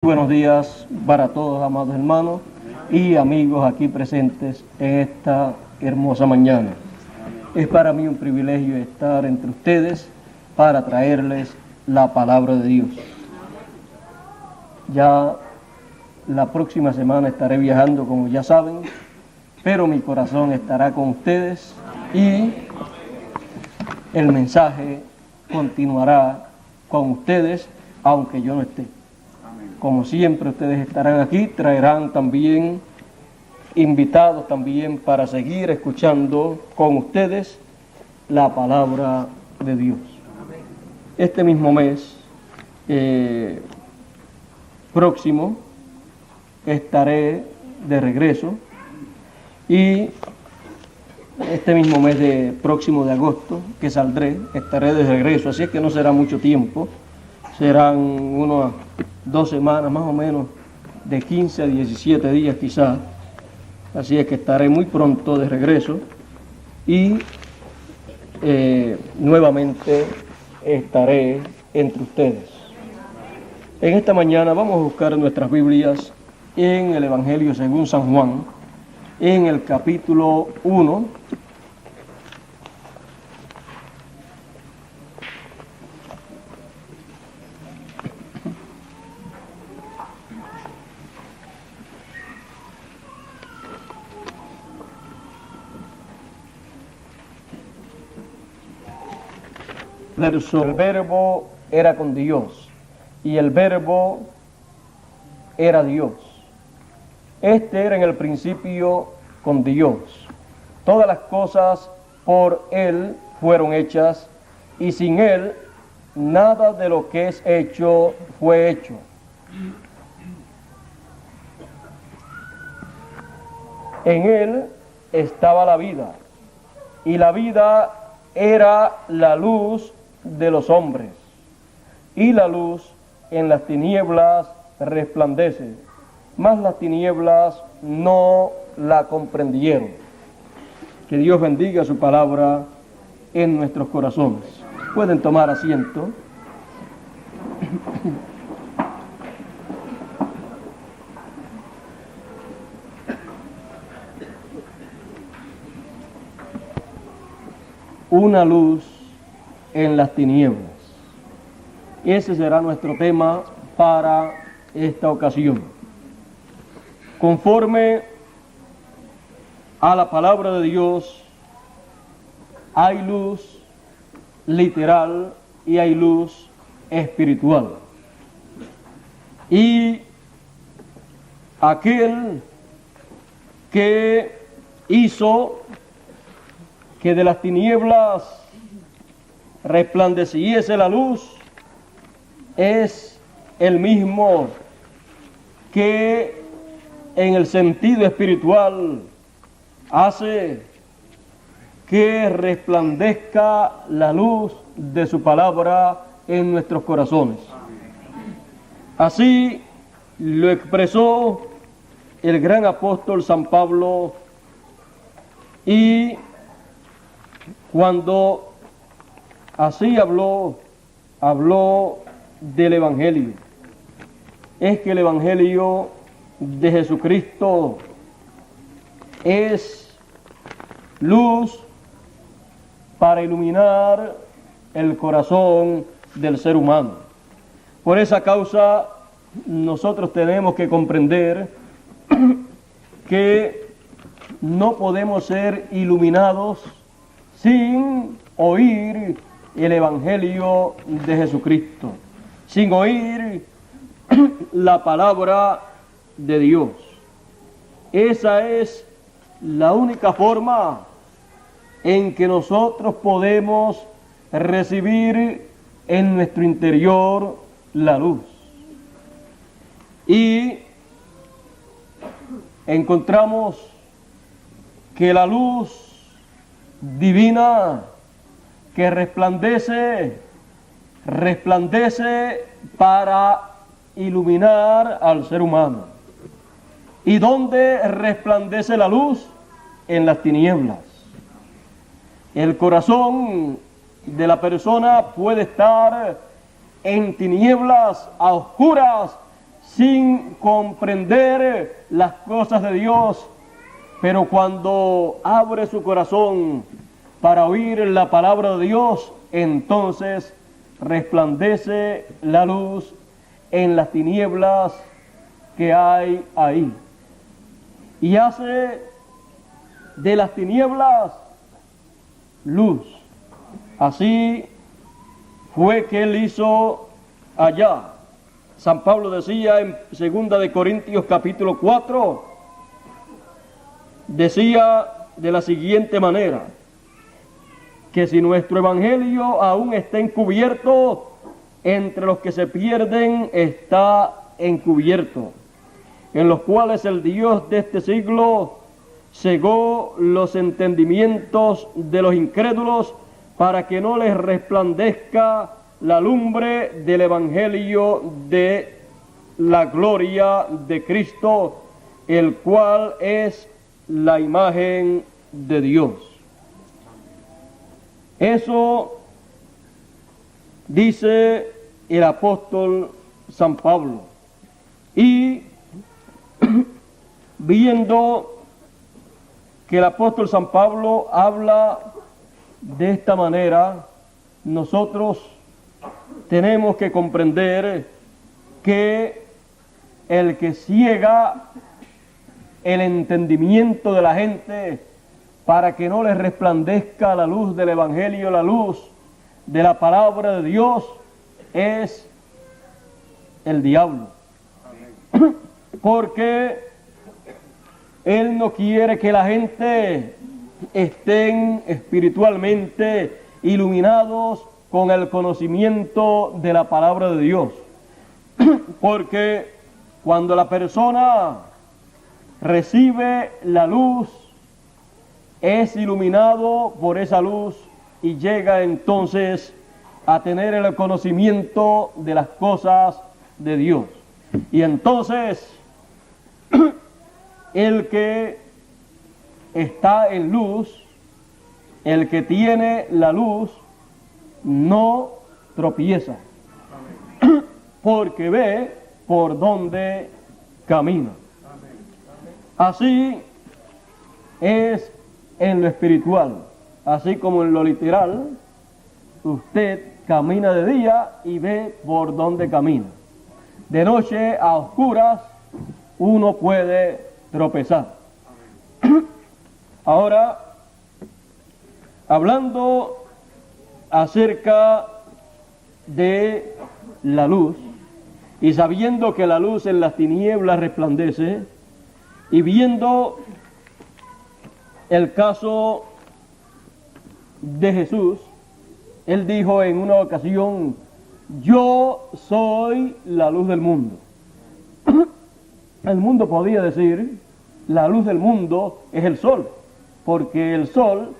Buenos días para todos, amados hermanos y amigos aquí presentes en esta hermosa mañana. Es para mí un privilegio estar entre ustedes para traerles la palabra de Dios. Ya la próxima semana estaré viajando, como ya saben, pero mi corazón estará con ustedes y el mensaje continuará con ustedes, aunque yo no esté. Como siempre, ustedes estarán aquí, traerán también invitados también para seguir escuchando con ustedes la palabra de Dios. Este mismo mes próximo estaré de regreso y este mismo mes próximo de agosto que saldré, estaré de regreso, así es que no será mucho tiempo, serán unas 2 semanas más o menos, de 15 a 17 días quizás, así es que estaré muy pronto de regreso y nuevamente estaré entre ustedes. En esta mañana vamos a buscar nuestras Biblias en el Evangelio según San Juan, en el capítulo 1, el verbo era con Dios y el verbo era Dios. Este era en el principio con Dios. Todas las cosas por Él fueron hechas y sin Él nada de lo que es hecho fue hecho. En Él estaba la vida y la vida era la luz de los hombres, y la luz en las tinieblas resplandece, mas las tinieblas no la comprendieron. Que Dios bendiga su palabra en nuestros corazones. Pueden tomar asiento. Una luz en las tinieblas. Ese será nuestro tema para esta ocasión. Conforme a la palabra de Dios, hay luz literal y hay luz espiritual. Y aquel que hizo que de las tinieblas resplandeciese la luz, es el mismo que en el sentido espiritual hace que resplandezca la luz de su palabra en nuestros corazones. Así lo expresó el gran apóstol San Pablo, y cuando así habló del Evangelio, es que el Evangelio de Jesucristo es luz para iluminar el corazón del ser humano. Por esa causa nosotros tenemos que comprender que no podemos ser iluminados sin oír el Evangelio de Jesucristo, sin oír la palabra de Dios. Esa es la única forma en que nosotros podemos recibir en nuestro interior la luz. Y encontramos que la luz divina que resplandece para iluminar al ser humano. ¿Y dónde resplandece la luz? En las tinieblas. El corazón de la persona puede estar en tinieblas, a oscuras, sin comprender las cosas de Dios, pero cuando abre su corazón para oír la palabra de Dios, entonces resplandece la luz en las tinieblas que hay ahí. Y hace de las tinieblas luz. Así fue que él hizo allá. San Pablo decía en 2 de Corintios capítulo 4, decía de la siguiente manera, que si nuestro evangelio aún está encubierto, entre los que se pierden está encubierto, en los cuales el Dios de este siglo cegó los entendimientos de los incrédulos para que no les resplandezca la lumbre del evangelio de la gloria de Cristo, el cual es la imagen de Dios. Eso dice el apóstol San Pablo. Y viendo que el apóstol San Pablo habla de esta manera, nosotros tenemos que comprender que el que ciega el entendimiento de la gente para que no les resplandezca la luz del evangelio, la luz de la palabra de Dios, es el diablo. Porque él no quiere que la gente estén espiritualmente iluminados con el conocimiento de la palabra de Dios. Porque cuando la persona recibe la luz, es iluminado por esa luz y llega entonces a tener el conocimiento de las cosas de Dios. Y entonces el que está en luz, el que tiene la luz, no tropieza, porque ve por dónde camina. Así es en lo espiritual, así como en lo literal, usted camina de día y ve por dónde camina. De noche a oscuras uno puede tropezar. Ahora, hablando acerca de la luz, y sabiendo que la luz en las tinieblas resplandece, y viendo el caso de Jesús, él dijo en una ocasión: yo soy la luz del mundo. El mundo podía decir, la luz del mundo es el sol, porque el sol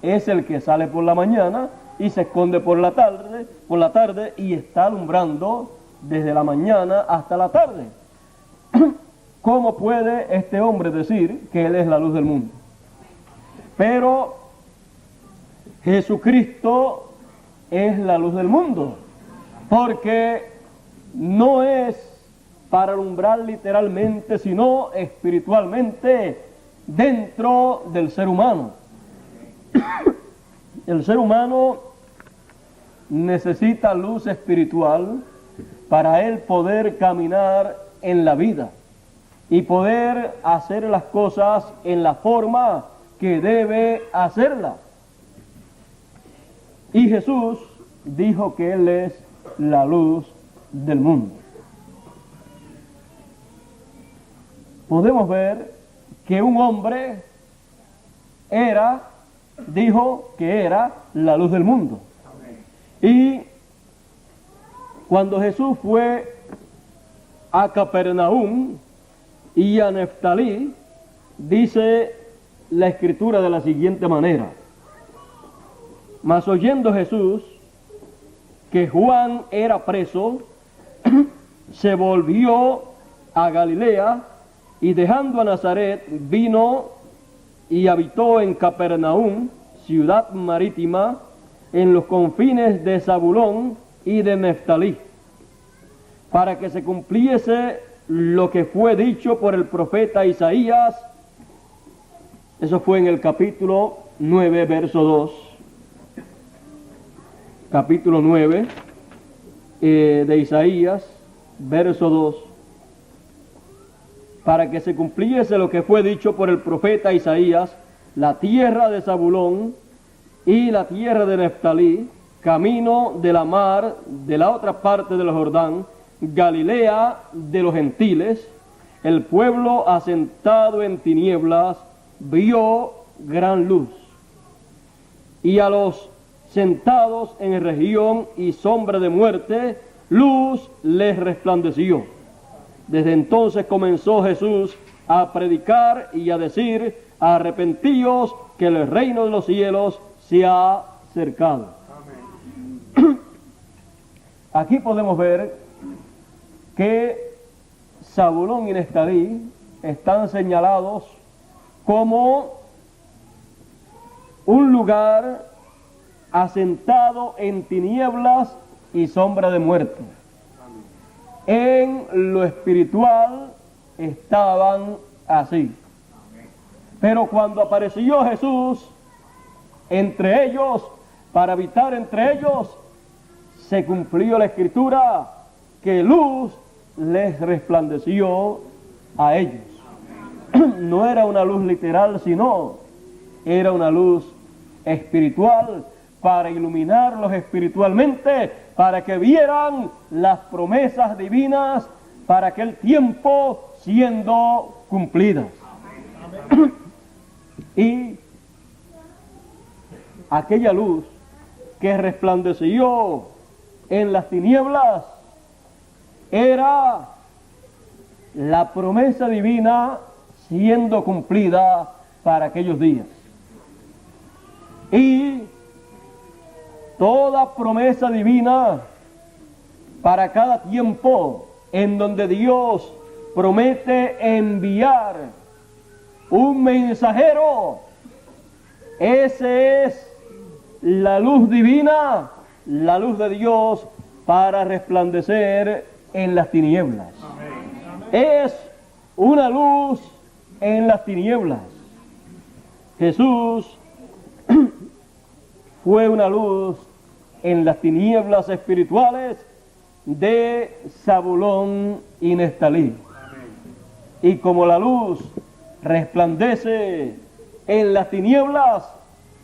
es el que sale por la mañana y se esconde por la tarde y está alumbrando desde la mañana hasta la tarde. ¿Cómo puede este hombre decir que él es la luz del mundo? Pero Jesucristo es la luz del mundo, porque no es para alumbrar literalmente, sino espiritualmente dentro del ser humano. El ser humano necesita luz espiritual para él poder caminar en la vida y poder hacer las cosas en la forma que debe hacerlas. Y Jesús dijo que Él es la luz del mundo. Podemos ver que un hombre dijo que era la luz del mundo. Y cuando Jesús fue a Capernaum y a Neftalí, dice la Escritura de la siguiente manera: mas oyendo Jesús que Juan era preso, se volvió a Galilea, y dejando a Nazaret, vino y habitó en Capernaum, ciudad marítima, en los confines de Zabulón y de Neftalí, para que se cumpliese lo que fue dicho por el profeta Isaías. Eso fue en el capítulo 9, verso 2. Capítulo 9 de Isaías, verso 2. Para que se cumpliese lo que fue dicho por el profeta Isaías: la tierra de Zabulón y la tierra de Neftalí, camino de la mar, de la otra parte del Jordán, Galilea de los gentiles, el pueblo asentado en tinieblas vio gran luz, y a los sentados en región y sombra de muerte, luz les resplandeció. Desde entonces comenzó Jesús a predicar y a decir: arrepentíos, que el reino de los cielos se ha acercado. Amén. Aquí podemos ver que Zabulón y Neftalí están señalados como un lugar asentado en tinieblas y sombra de muerte. En lo espiritual estaban así. Pero cuando apareció Jesús entre ellos, para habitar entre ellos, se cumplió la escritura, que luz les resplandeció a ellos. No era una luz literal, sino era una luz espiritual, para iluminarlos espiritualmente, para que vieran las promesas divinas para aquel tiempo siendo cumplidas. Amén. Y aquella luz que resplandeció en las tinieblas era la promesa divina siendo cumplida para aquellos días. Y toda promesa divina para cada tiempo en donde Dios promete enviar un mensajero, esa es la luz divina, la luz de Dios para resplandecer en las tinieblas. Amén. Es una luz en las tinieblas. Jesús fue una luz en las tinieblas espirituales de Zabulón y Neftalí. Y como la luz resplandece en las tinieblas,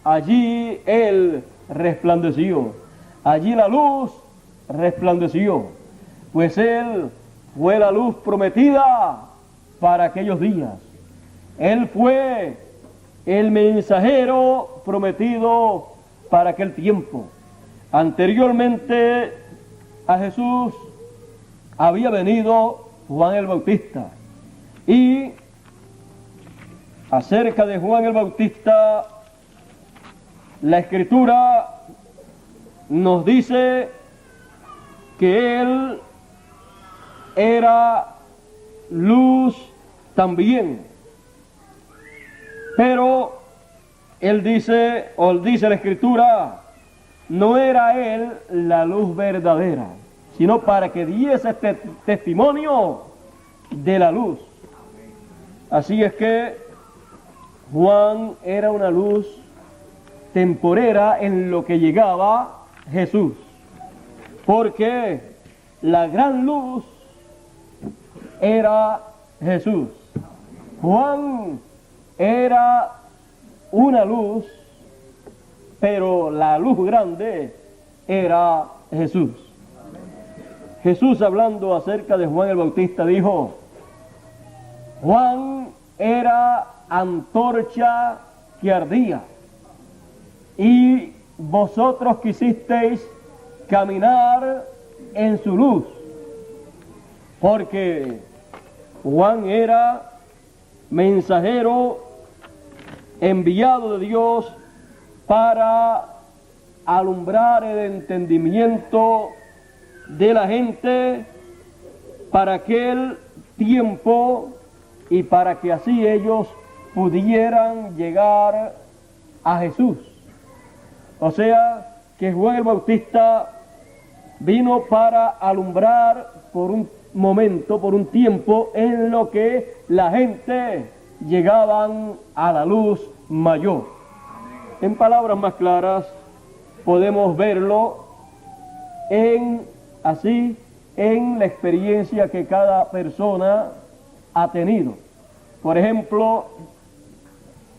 allí Él resplandeció. Allí la luz resplandeció, pues Él fue la luz prometida para aquellos días. Él fue el mensajero prometido para aquel tiempo. Anteriormente a Jesús había venido Juan el Bautista, y acerca de Juan el Bautista la Escritura nos dice que él era luz también, pero él dice, o dice la Escritura, no era él la luz verdadera, sino para que diese testimonio de la luz. Así es que Juan era una luz temporera en lo que llegaba Jesús, porque la gran luz era Jesús. Juan era una luz, pero la luz grande era Jesús. Jesús, hablando acerca de Juan el Bautista, dijo: Juan era antorcha que ardía, y vosotros quisisteis caminar en su luz, porque Juan era mensajero enviado de Dios para alumbrar el entendimiento de la gente para aquel tiempo, y para que así ellos pudieran llegar a Jesús. O sea, que Juan el Bautista vino para alumbrar por un momento, por un tiempo, en lo que la gente llegaban a la luz mayor. En palabras más claras, podemos verlo en la experiencia que cada persona ha tenido. Por ejemplo,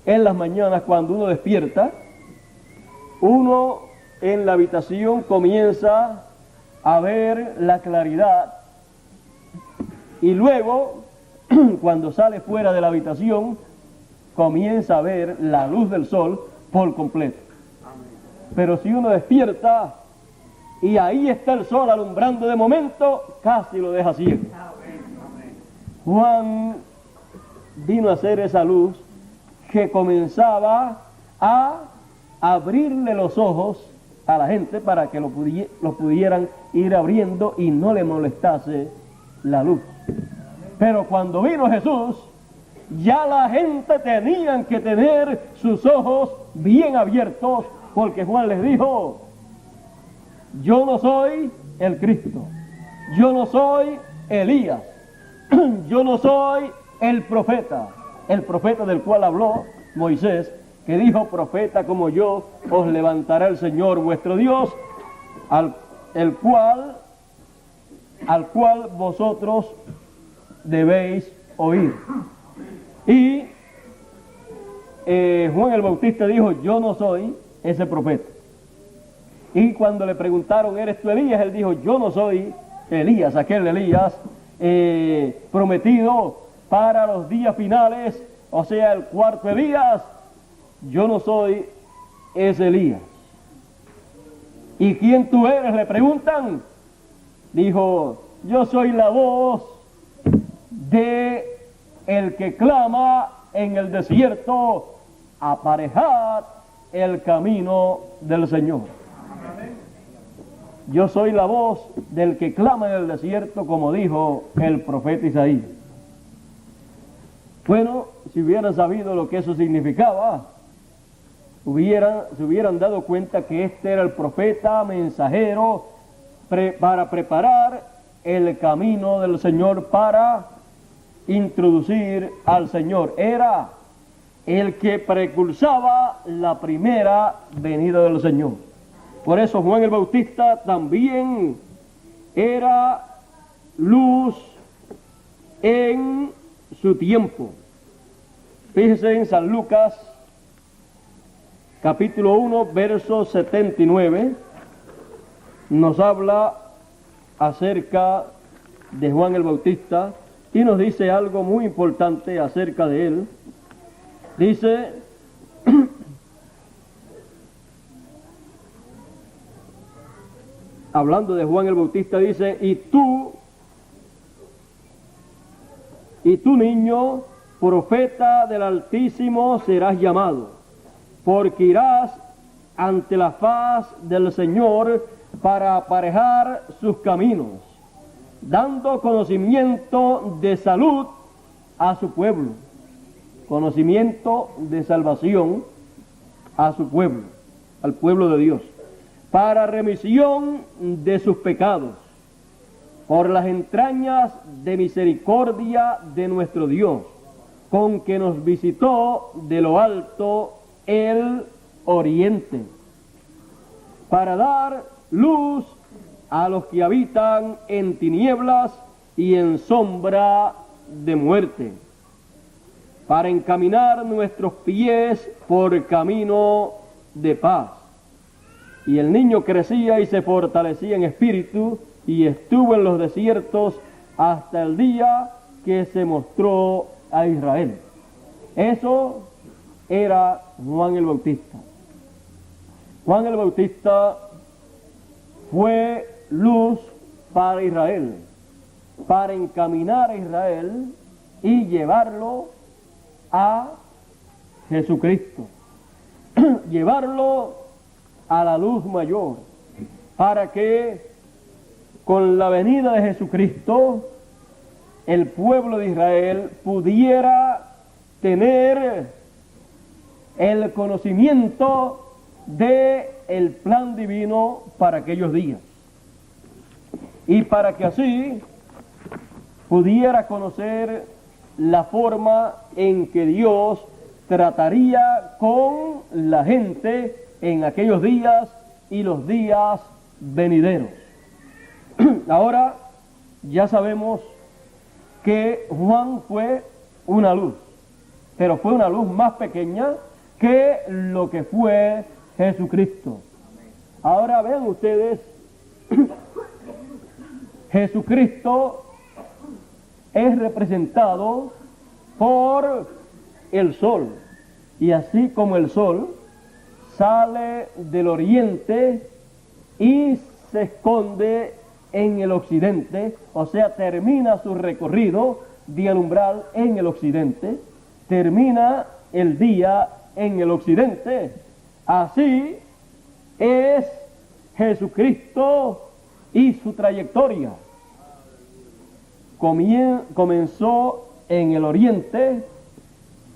en las mañanas cuando uno despierta, uno en la habitación comienza a ver la claridad y luego cuando sale fuera de la habitación comienza a ver la luz del sol por completo. Pero si uno despierta y ahí está el sol alumbrando de momento, casi lo deja ciego. Juan vino a ser esa luz que comenzaba a abrirle los ojos a la gente para que lo pudieran ir abriendo y no le molestase la luz. Pero cuando vino Jesús, ya la gente tenía que tener sus ojos bien abiertos, porque Juan les dijo: yo no soy el Cristo, yo no soy Elías, yo no soy el profeta del cual habló Moisés, que dijo: profeta como yo os levantará el Señor vuestro Dios, al cual vosotros debéis oír. Y Juan el Bautista dijo: yo no soy ese profeta. Y cuando le preguntaron: ¿eres tú Elías? Él dijo: yo no soy Elías, aquel Elías prometido para los días finales, o sea, el cuarto Elías. Yo no soy ese Elías. ¿Y quién tú eres?, le preguntan. Dijo: yo soy la voz de el que clama en el desierto: aparejad el camino del Señor. Yo soy la voz del que clama en el desierto, como dijo el profeta Isaías. Bueno, si hubieran sabido lo que eso significaba, se hubieran dado cuenta que este era el profeta mensajero para preparar el camino del Señor, para introducir al Señor. Era el que precursaba la primera venida del Señor. Por eso Juan el Bautista también era luz en su tiempo. Fíjese en San Lucas, capítulo 1, verso 79, nos habla acerca de Juan el Bautista y nos dice algo muy importante acerca de él. Dice: hablando de Juan el Bautista, dice: y tú niño, profeta del Altísimo serás llamado, porque irás ante la faz del Señor para aparejar sus caminos, dando conocimiento de salud a su pueblo, conocimiento de salvación a su pueblo, al pueblo de Dios, para remisión de sus pecados, por las entrañas de misericordia de nuestro Dios, con que nos visitó de lo alto el oriente, para dar luz a los que habitan en tinieblas y en sombra de muerte, para encaminar nuestros pies por camino de paz. Y el niño crecía y se fortalecía en espíritu, y estuvo en los desiertos hasta el día que se mostró a Israel. Eso era Juan el Bautista. Juan el Bautista fue luz para Israel, para encaminar a Israel y llevarlo a Jesucristo, llevarlo a la luz mayor, para que con la venida de Jesucristo el pueblo de Israel pudiera tener el conocimiento del plan divino para aquellos días, y para que así pudiera conocer la forma en que Dios trataría con la gente en aquellos días y los días venideros. Ahora ya sabemos que Juan fue una luz, pero fue una luz más pequeña que lo que fue Jesucristo. Ahora vean ustedes, Jesucristo es representado por el sol, y así como el sol sale del oriente y se esconde en el occidente, o sea, termina su recorrido de alumbrar en el occidente, termina el día en el occidente. Así es Jesucristo y su trayectoria. Comenzó en el oriente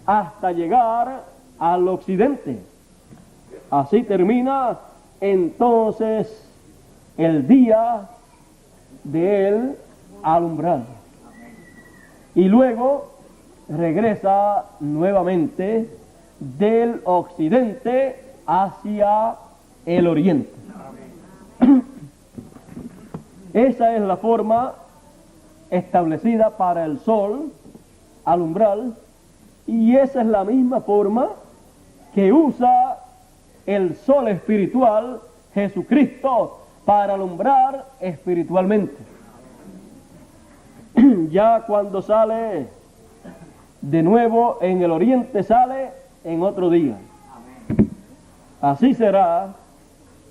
hasta llegar al occidente. Así termina entonces el día de él alumbrar. Y luego regresa nuevamente del occidente hacia el oriente. Esa es la forma establecida para el sol alumbrar, y esa es la misma forma que usa el sol espiritual, Jesucristo, para alumbrar espiritualmente. Ya cuando sale de nuevo en el oriente, sale en otro día. Así será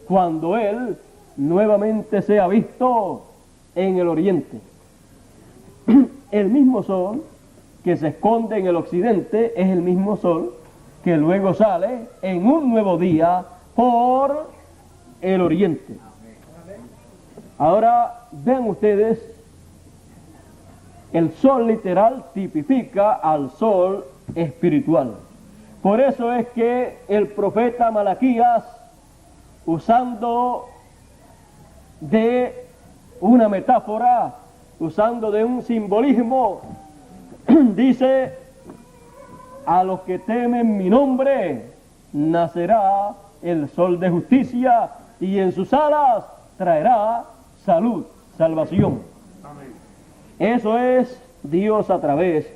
cuando Él nuevamente sea visto en el oriente. El mismo sol que se esconde en el occidente es el mismo sol que luego sale en un nuevo día por el oriente. Ahora vean ustedes, el sol literal tipifica al sol espiritual. Por eso es que el profeta Malaquías, usando de una metáfora, usando de un simbolismo, dice: a los que temen mi nombre nacerá el sol de justicia, y en sus alas traerá salud, salvación. Amén. Eso es Dios a través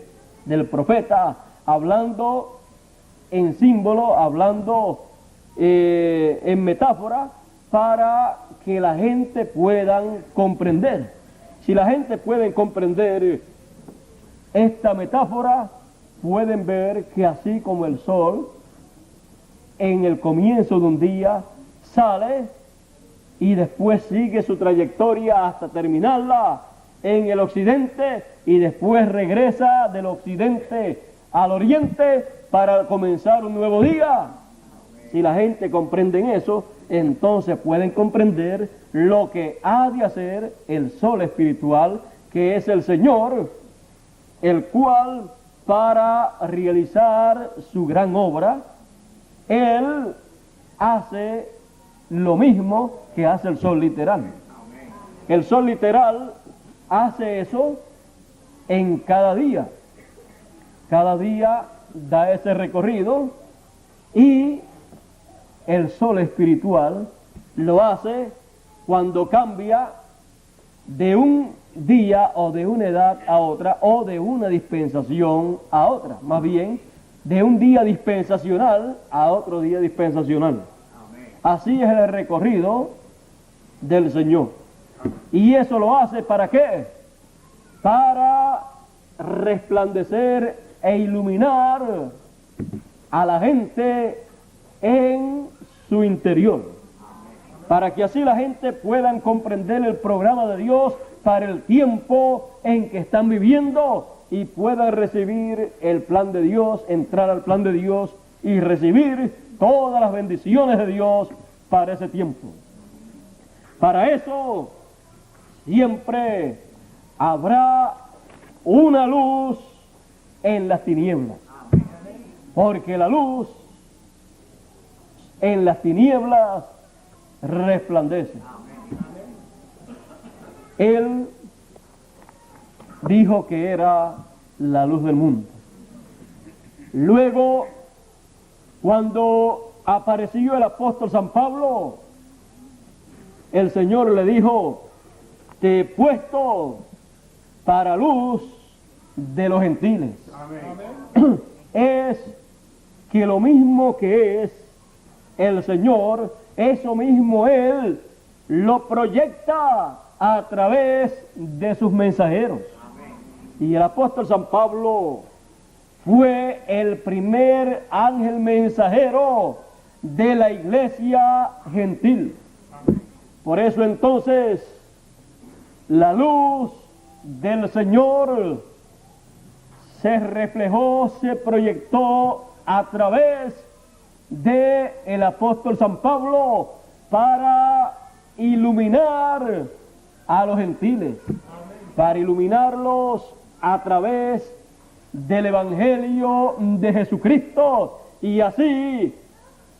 del profeta, hablando en símbolo, hablando en metáfora, para que la gente pueda comprender. Si la gente puede comprender esta metáfora, pueden ver que así como el sol en el comienzo de un día sale y después sigue su trayectoria hasta terminarla en el occidente, y después regresa del occidente al oriente para comenzar un nuevo día. Si la gente comprende eso, entonces pueden comprender lo que ha de hacer el sol espiritual, que es el Señor, el cual, para realizar su gran obra, Él hace lo mismo que hace el sol literal. El sol literal hace eso en cada día. Cada día da ese recorrido, y el sol espiritual lo hace cuando cambia de un día o de una edad a otra, o de una dispensación a otra, más bien de un día dispensacional a otro día dispensacional. Amén. Así es el recorrido del Señor. Y eso lo hace ¿para qué? Para resplandecer e iluminar a la gente en su interior, para que así la gente pueda comprender el programa de Dios para el tiempo en que están viviendo, y puedan recibir el plan de Dios, entrar al plan de Dios y recibir todas las bendiciones de Dios para ese tiempo. Para eso siempre habrá una luz en las tinieblas, porque la luz en las tinieblas resplandece. Él dijo que era la luz del mundo. Luego, cuando apareció el apóstol San Pablo, el Señor le dijo: te he puesto para luz de los gentiles. Amén. Es que lo mismo que es el Señor, eso mismo Él lo proyecta a través de sus mensajeros. Amén. Y el apóstol San Pablo fue el primer ángel mensajero de la iglesia gentil. Amén. Por eso entonces la luz del Señor se reflejó, se proyectó a través de el apóstol San Pablo para iluminar a los gentiles. Amén. Para iluminarlos a través del Evangelio de Jesucristo, y así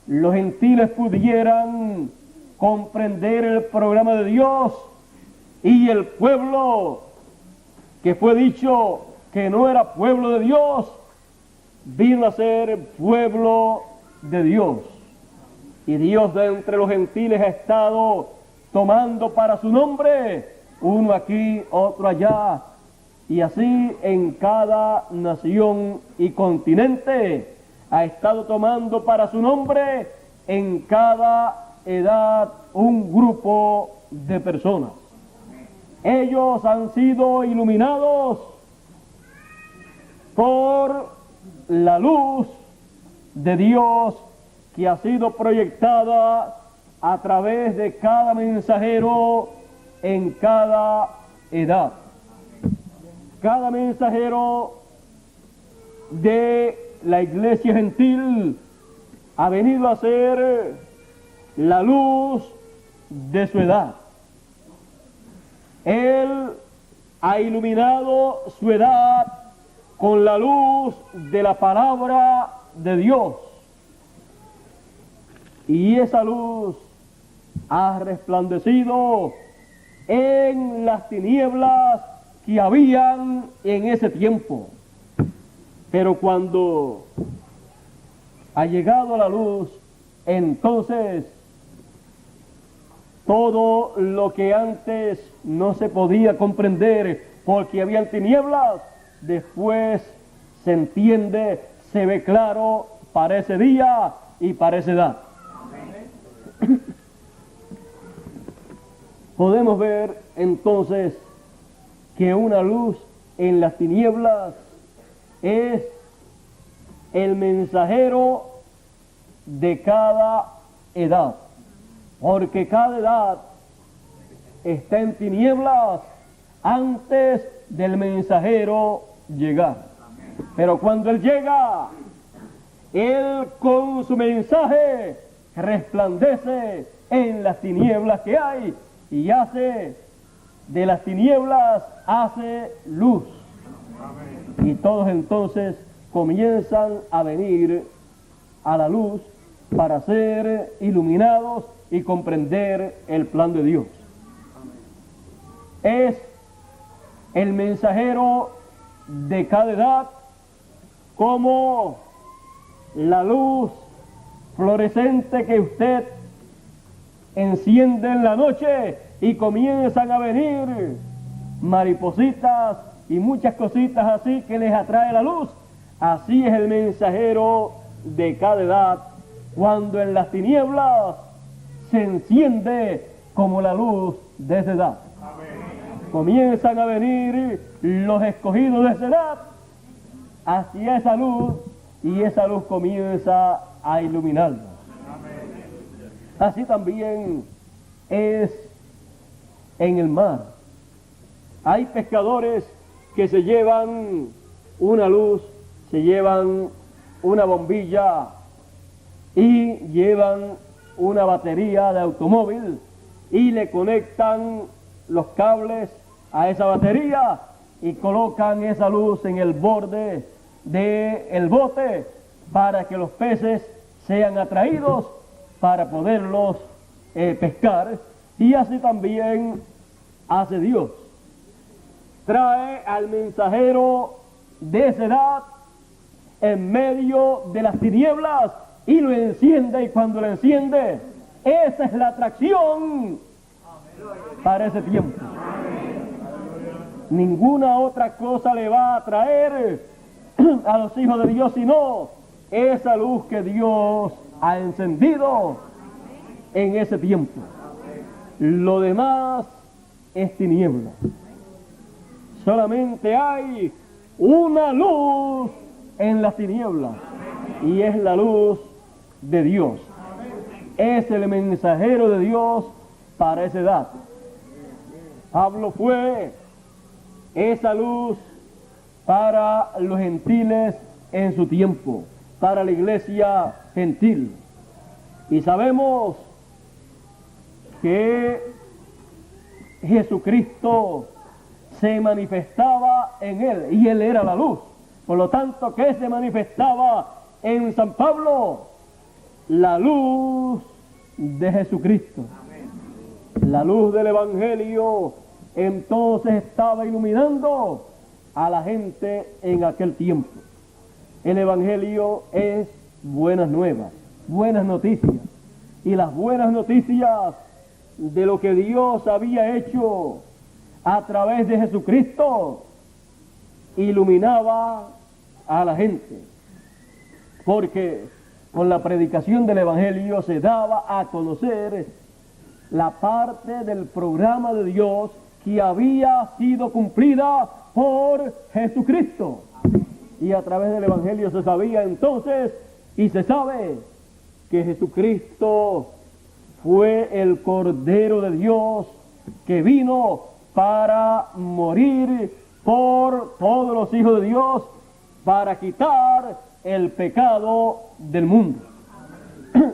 los gentiles pudieran comprender el programa de Dios, y el pueblo que fue dicho que no era pueblo de Dios vino a ser pueblo de Dios. Y Dios de entre los gentiles ha estado tomando para su nombre uno aquí, otro allá, y así en cada nación y continente ha estado tomando para su nombre en cada edad un grupo de personas. Ellos han sido iluminados por la luz de Dios que ha sido proyectada a través de cada mensajero en cada edad. Cada mensajero de la iglesia gentil ha venido a ser la luz de su edad. Él ha iluminado su edad con la luz de la palabra de Dios. Y esa luz ha resplandecido en las tinieblas que habían en ese tiempo. Pero cuando ha llegado la luz, entonces todo lo que antes no se podía comprender porque habían tinieblas, después se entiende, se ve claro para ese día y para esa edad. Amén. Podemos ver entonces que una luz en las tinieblas es el mensajero de cada edad, porque cada edad está en tinieblas antes del mensajero llegar. Pero cuando él llega, él con su mensaje resplandece en las tinieblas que hay y hace de las tinieblas, hace luz. Y todos entonces comienzan a venir a la luz para ser iluminados y comprender el plan de Dios. Es el mensajero de cada edad como la luz fluorescente que usted enciende en la noche y comienzan a venir maripositas y muchas cositas así que les atrae la luz. Así es el mensajero de cada edad, cuando en las tinieblas se enciende como la luz de esa edad. Amén. Comienzan a venir los escogidos de esa edad hacia esa luz, y esa luz comienza a iluminarlos. Amén. Así también es en el mar. Hay pescadores que se llevan una luz, se llevan una bombilla y llevan una batería de automóvil y le conectan los cables a esa batería y colocan esa luz en el borde del bote para que los peces sean atraídos para poderlos pescar. Y así también hace Dios. trae al mensajero de esa edad en medio de las tinieblas y lo enciende, y cuando lo enciende, esa es la atracción para ese tiempo. Ninguna otra cosa le va a atraer a los hijos de Dios sino esa luz que Dios ha encendido en ese tiempo. Lo demás es tiniebla. Solamente hay una luz en las tinieblas, y es la luz de Dios. Es el mensajero de Dios para esa edad. Pablo fue esa luz para los gentiles en su tiempo, para la iglesia gentil. Y sabemos que Jesucristo se manifestaba en él, y él era la luz. Por lo tanto, ¿qué se manifestaba en San Pablo? La luz de Jesucristo. La luz del Evangelio entonces estaba iluminando a la gente en aquel tiempo. El Evangelio es buenas nuevas, buenas noticias. Y las buenas noticias de lo que Dios había hecho a través de Jesucristo iluminaba a la gente, porque con la predicación del Evangelio se daba a conocer la parte del programa de Dios que había sido cumplida por Jesucristo. Y a través del Evangelio se sabía entonces, y se sabe, que Jesucristo fue el Cordero de Dios que vino para morir por todos los hijos de Dios, para quitar el pecado del mundo.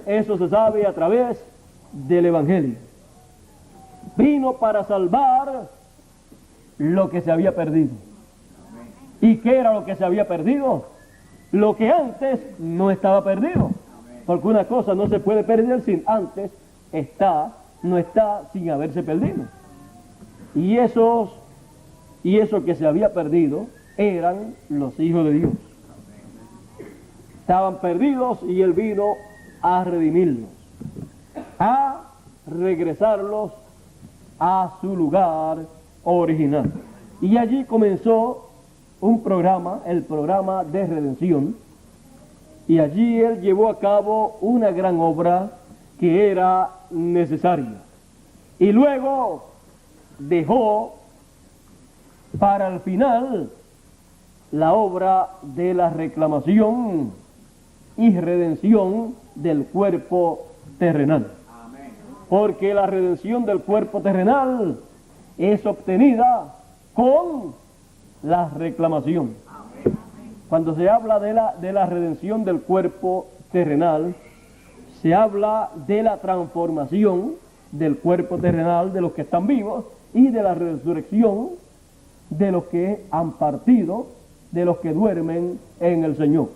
Eso se sabe a través del Evangelio. Vino para salvar lo que se había perdido. ¿Y qué era lo que se había perdido? Lo que antes no estaba perdido. Porque una cosa no se puede perder sin antes no está sin haberse perdido. Y eso que se había perdido eran los hijos de Dios. Estaban perdidos y Él vino a redimirlos, a regresarlos a su lugar original. Y allí comenzó un programa, el programa de redención, y allí Él llevó a cabo una gran obra que era necesaria. Y luego dejó para el final la obra de la reclamación y redención del cuerpo terrenal. Porque la redención del cuerpo terrenal es obtenida con la reclamación. Cuando se habla de la redención del cuerpo terrenal, se habla de la transformación del cuerpo terrenal de los que están vivos y de la resurrección de los que han partido, de los que duermen en el Señor.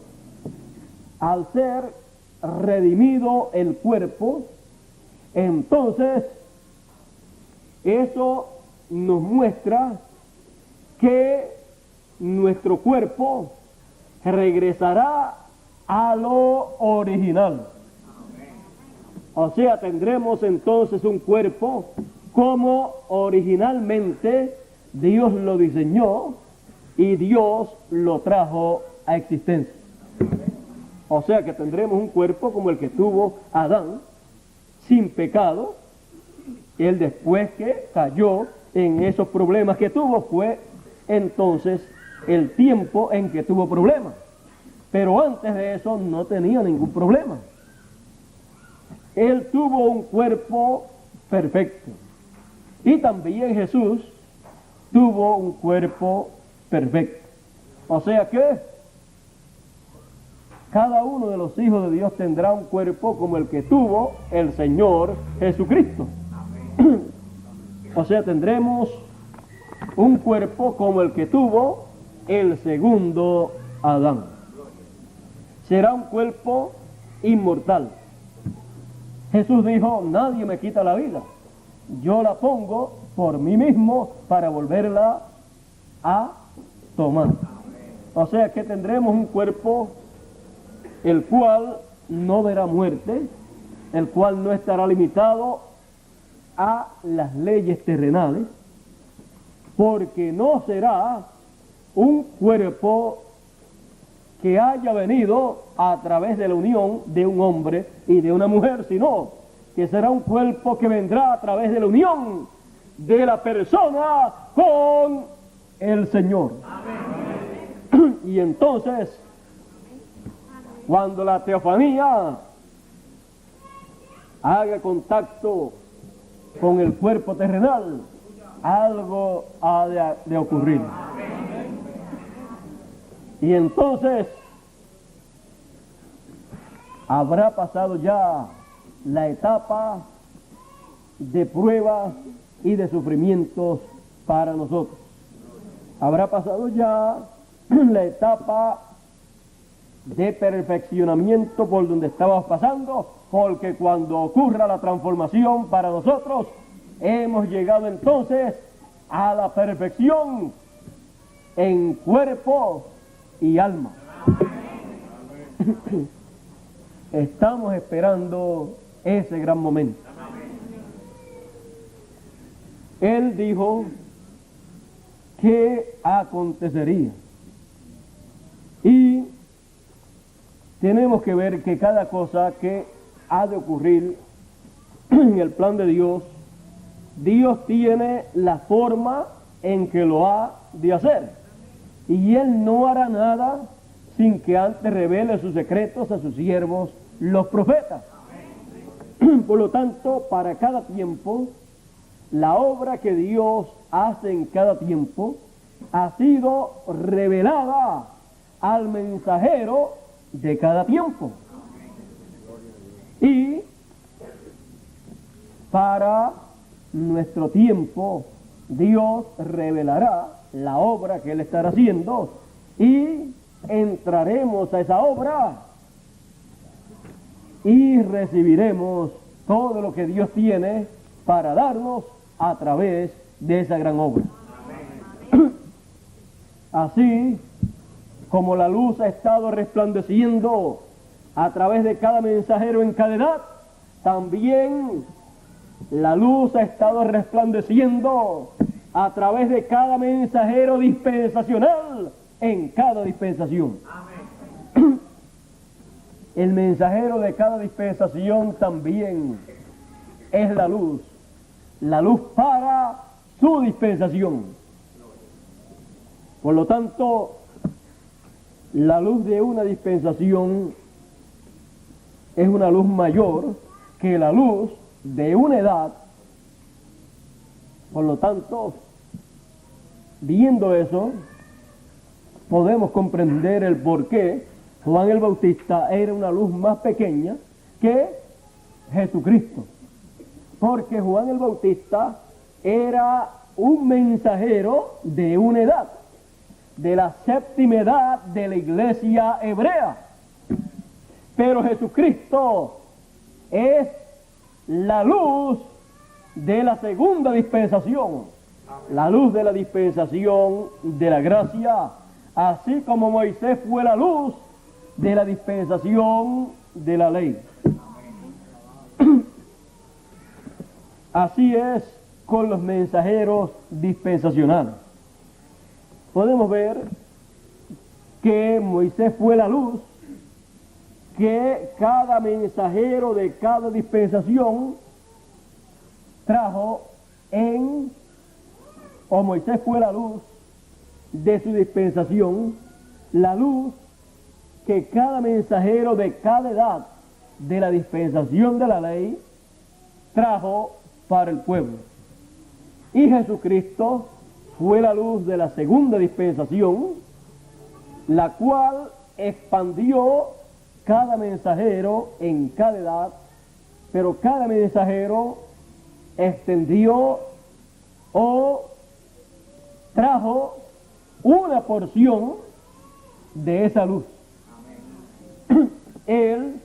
Al ser redimido el cuerpo, entonces eso nos muestra que nuestro cuerpo regresará a lo original. O sea, tendremos entonces un cuerpo como originalmente Dios lo diseñó y Dios lo trajo a existencia. O sea que tendremos un cuerpo como el que tuvo Adán, sin pecado. Él, después que cayó en esos problemas que tuvo, fue entonces el tiempo en que tuvo problemas. Pero antes de eso no tenía ningún problema. Él tuvo un cuerpo perfecto. Y también Jesús tuvo un cuerpo perfecto. O sea que cada uno de los hijos de Dios tendrá un cuerpo como el que tuvo el Señor Jesucristo. O sea, tendremos un cuerpo como el que tuvo el segundo Adán. Será un cuerpo inmortal. Jesús dijo: nadie me quita la vida, yo la pongo por mí mismo para volverla a tomar. O sea que tendremos un cuerpo el cual no verá muerte, el cual no estará limitado a las leyes terrenales, porque no será un cuerpo que haya venido a través de la unión de un hombre y de una mujer, sino que será un cuerpo que vendrá a través de la unión de la persona con el Señor. Amén. Y entonces, cuando la teofanía haga contacto con el cuerpo terrenal, algo ha de ocurrir. Y entonces habrá pasado ya la etapa de pruebas y de sufrimientos para nosotros. Habrá pasado ya la etapa de perfeccionamiento por donde estamos pasando, porque cuando ocurra la transformación para nosotros, hemos llegado entonces a la perfección en cuerpo y alma. Estamos esperando ese gran momento. Él dijo que acontecería. Y tenemos que ver que cada cosa que ha de ocurrir en el plan de Dios, Dios tiene la forma en que lo ha de hacer. Y Él no hará nada sin que antes revele sus secretos a sus siervos, los profetas. Por lo tanto, para cada tiempo, la obra que Dios hace en cada tiempo ha sido revelada al mensajero de cada tiempo. Y para nuestro tiempo, Dios revelará la obra que Él estará haciendo y entraremos a esa obra y recibiremos todo lo que Dios tiene para darnos a través de esa gran obra. Así como la luz ha estado resplandeciendo a través de cada mensajero en cada edad, también la luz ha estado resplandeciendo a través de cada mensajero dispensacional en cada dispensación. Amén. El mensajero de cada dispensación también es la luz para su dispensación. Por lo tanto, la luz de una dispensación es una luz mayor que la luz de una edad. Por lo tanto, viendo eso, podemos comprender el por qué Juan el Bautista era una luz más pequeña que Jesucristo. Porque Juan el Bautista era un mensajero de una edad, de la séptima edad de la iglesia hebrea. Pero Jesucristo es la luz de la segunda dispensación, la luz de la dispensación de la gracia, así como Moisés fue la luz de la dispensación de la ley. Así es con los mensajeros dispensacionales. Podemos ver que Moisés fue la luz que cada mensajero de cada dispensación trajo o Moisés fue la luz de su dispensación, la luz que cada mensajero de cada edad de la dispensación de la ley trajo para el pueblo. Y Jesucristo fue la luz de la segunda dispensación, la cual expandió cada mensajero en cada edad, pero cada mensajero extendió o trajo una porción de esa luz. Él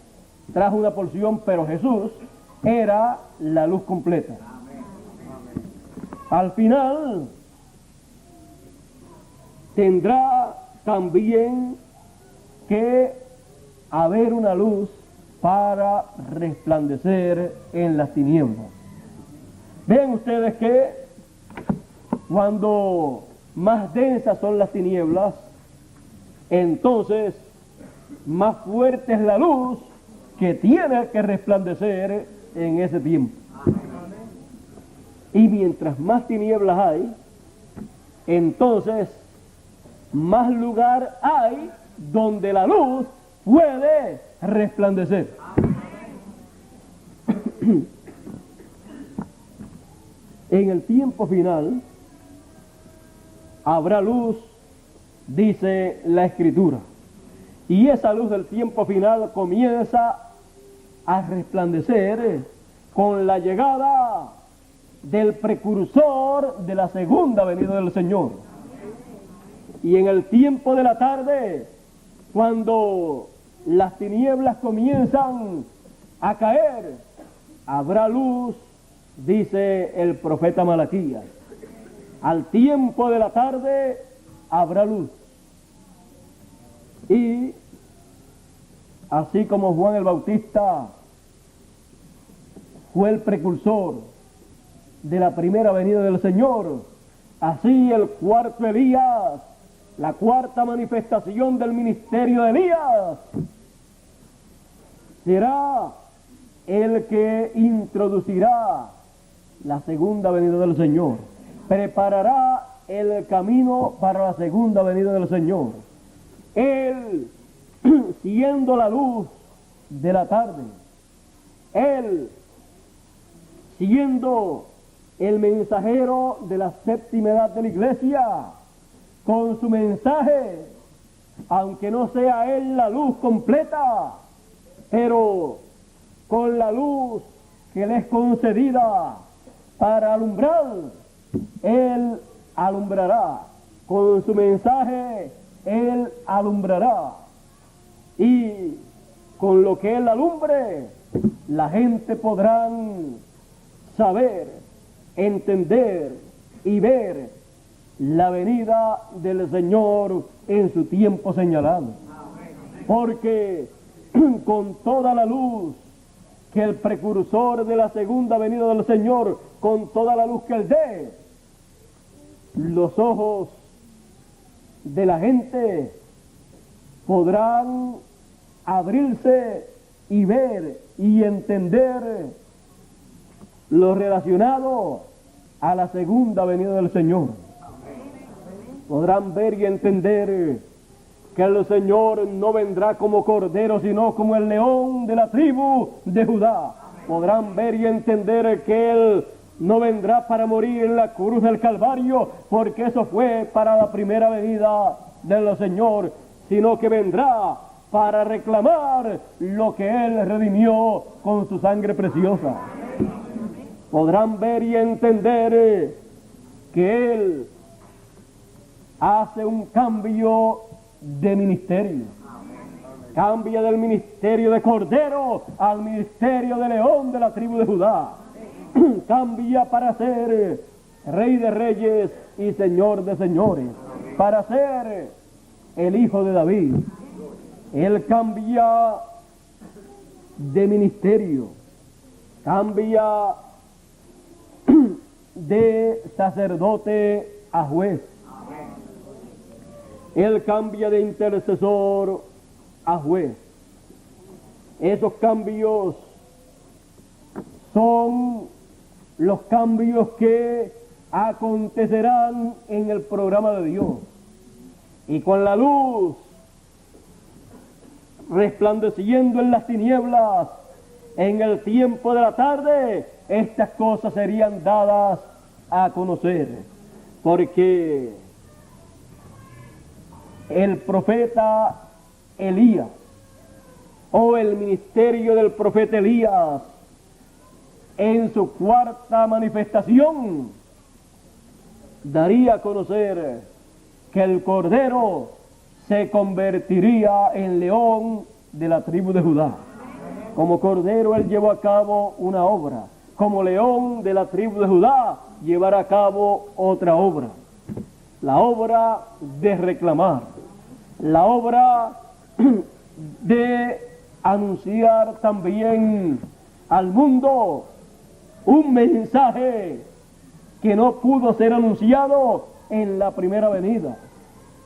trajo una porción, pero Jesús era la luz completa. Al final, tendrá también que haber una luz para resplandecer en las tinieblas. Ven ustedes que cuando más densas son las tinieblas, entonces más fuerte es la luz que tiene que resplandecer en ese tiempo. Y mientras más tinieblas hay, entonces más lugar hay donde la luz puede resplandecer. En el tiempo final habrá luz, dice la Escritura, y esa luz del tiempo final comienza a resplandecer con la llegada del precursor de la segunda venida del Señor. Y en el tiempo de la tarde, cuando las tinieblas comienzan a caer, habrá luz, dice el profeta Malaquías. Al tiempo de la tarde habrá luz. Y así como Juan el Bautista fue el precursor de la primera venida del Señor, así el cuarto Elías, la cuarta manifestación del ministerio de Elías, será el que introducirá la segunda venida del Señor, preparará el camino para la segunda venida del Señor. Él, siendo la luz de la tarde, Él, siendo el mensajero de la séptima edad de la iglesia, con su mensaje, aunque no sea Él la luz completa, pero con la luz que le es concedida para alumbrar, Él alumbrará. Con su mensaje, Él alumbrará. Y con lo que Él alumbre, la gente podrán saber, entender y ver la venida del Señor en su tiempo señalado. Porque con toda la luz que el precursor de la segunda venida del Señor, con toda la luz que Él dé, los ojos de la gente podrán abrirse y ver y entender lo relacionado a la segunda venida del Señor. Podrán ver y entender que el Señor no vendrá como cordero, sino como el león de la tribu de Judá. Podrán ver y entender que Él no vendrá para morir en la cruz del Calvario, porque eso fue para la primera venida del Señor, sino que vendrá para reclamar lo que Él redimió con su sangre preciosa. Podrán ver y entender que Él hace un cambio de ministerio. Cambia del ministerio de cordero al ministerio de león de la tribu de Judá. Cambia para ser rey de reyes y señor de señores, para ser el hijo de David. Él cambia de ministerio, cambia de sacerdote a juez. Él cambia de intercesor a juez. Esos cambios son los cambios que acontecerán en el programa de Dios. Y con la luz resplandeciendo en las tinieblas, en el tiempo de la tarde, estas cosas serían dadas a conocer. Porque el profeta Elías, o el ministerio del profeta Elías, en su cuarta manifestación, daría a conocer que el Cordero se convertiría en león de la tribu de Judá. Como Cordero Él llevó a cabo una obra, como león de la tribu de Judá llevará a cabo otra obra. la obra de reclamar, la obra de anunciar también al mundo un mensaje que no pudo ser anunciado en la primera venida.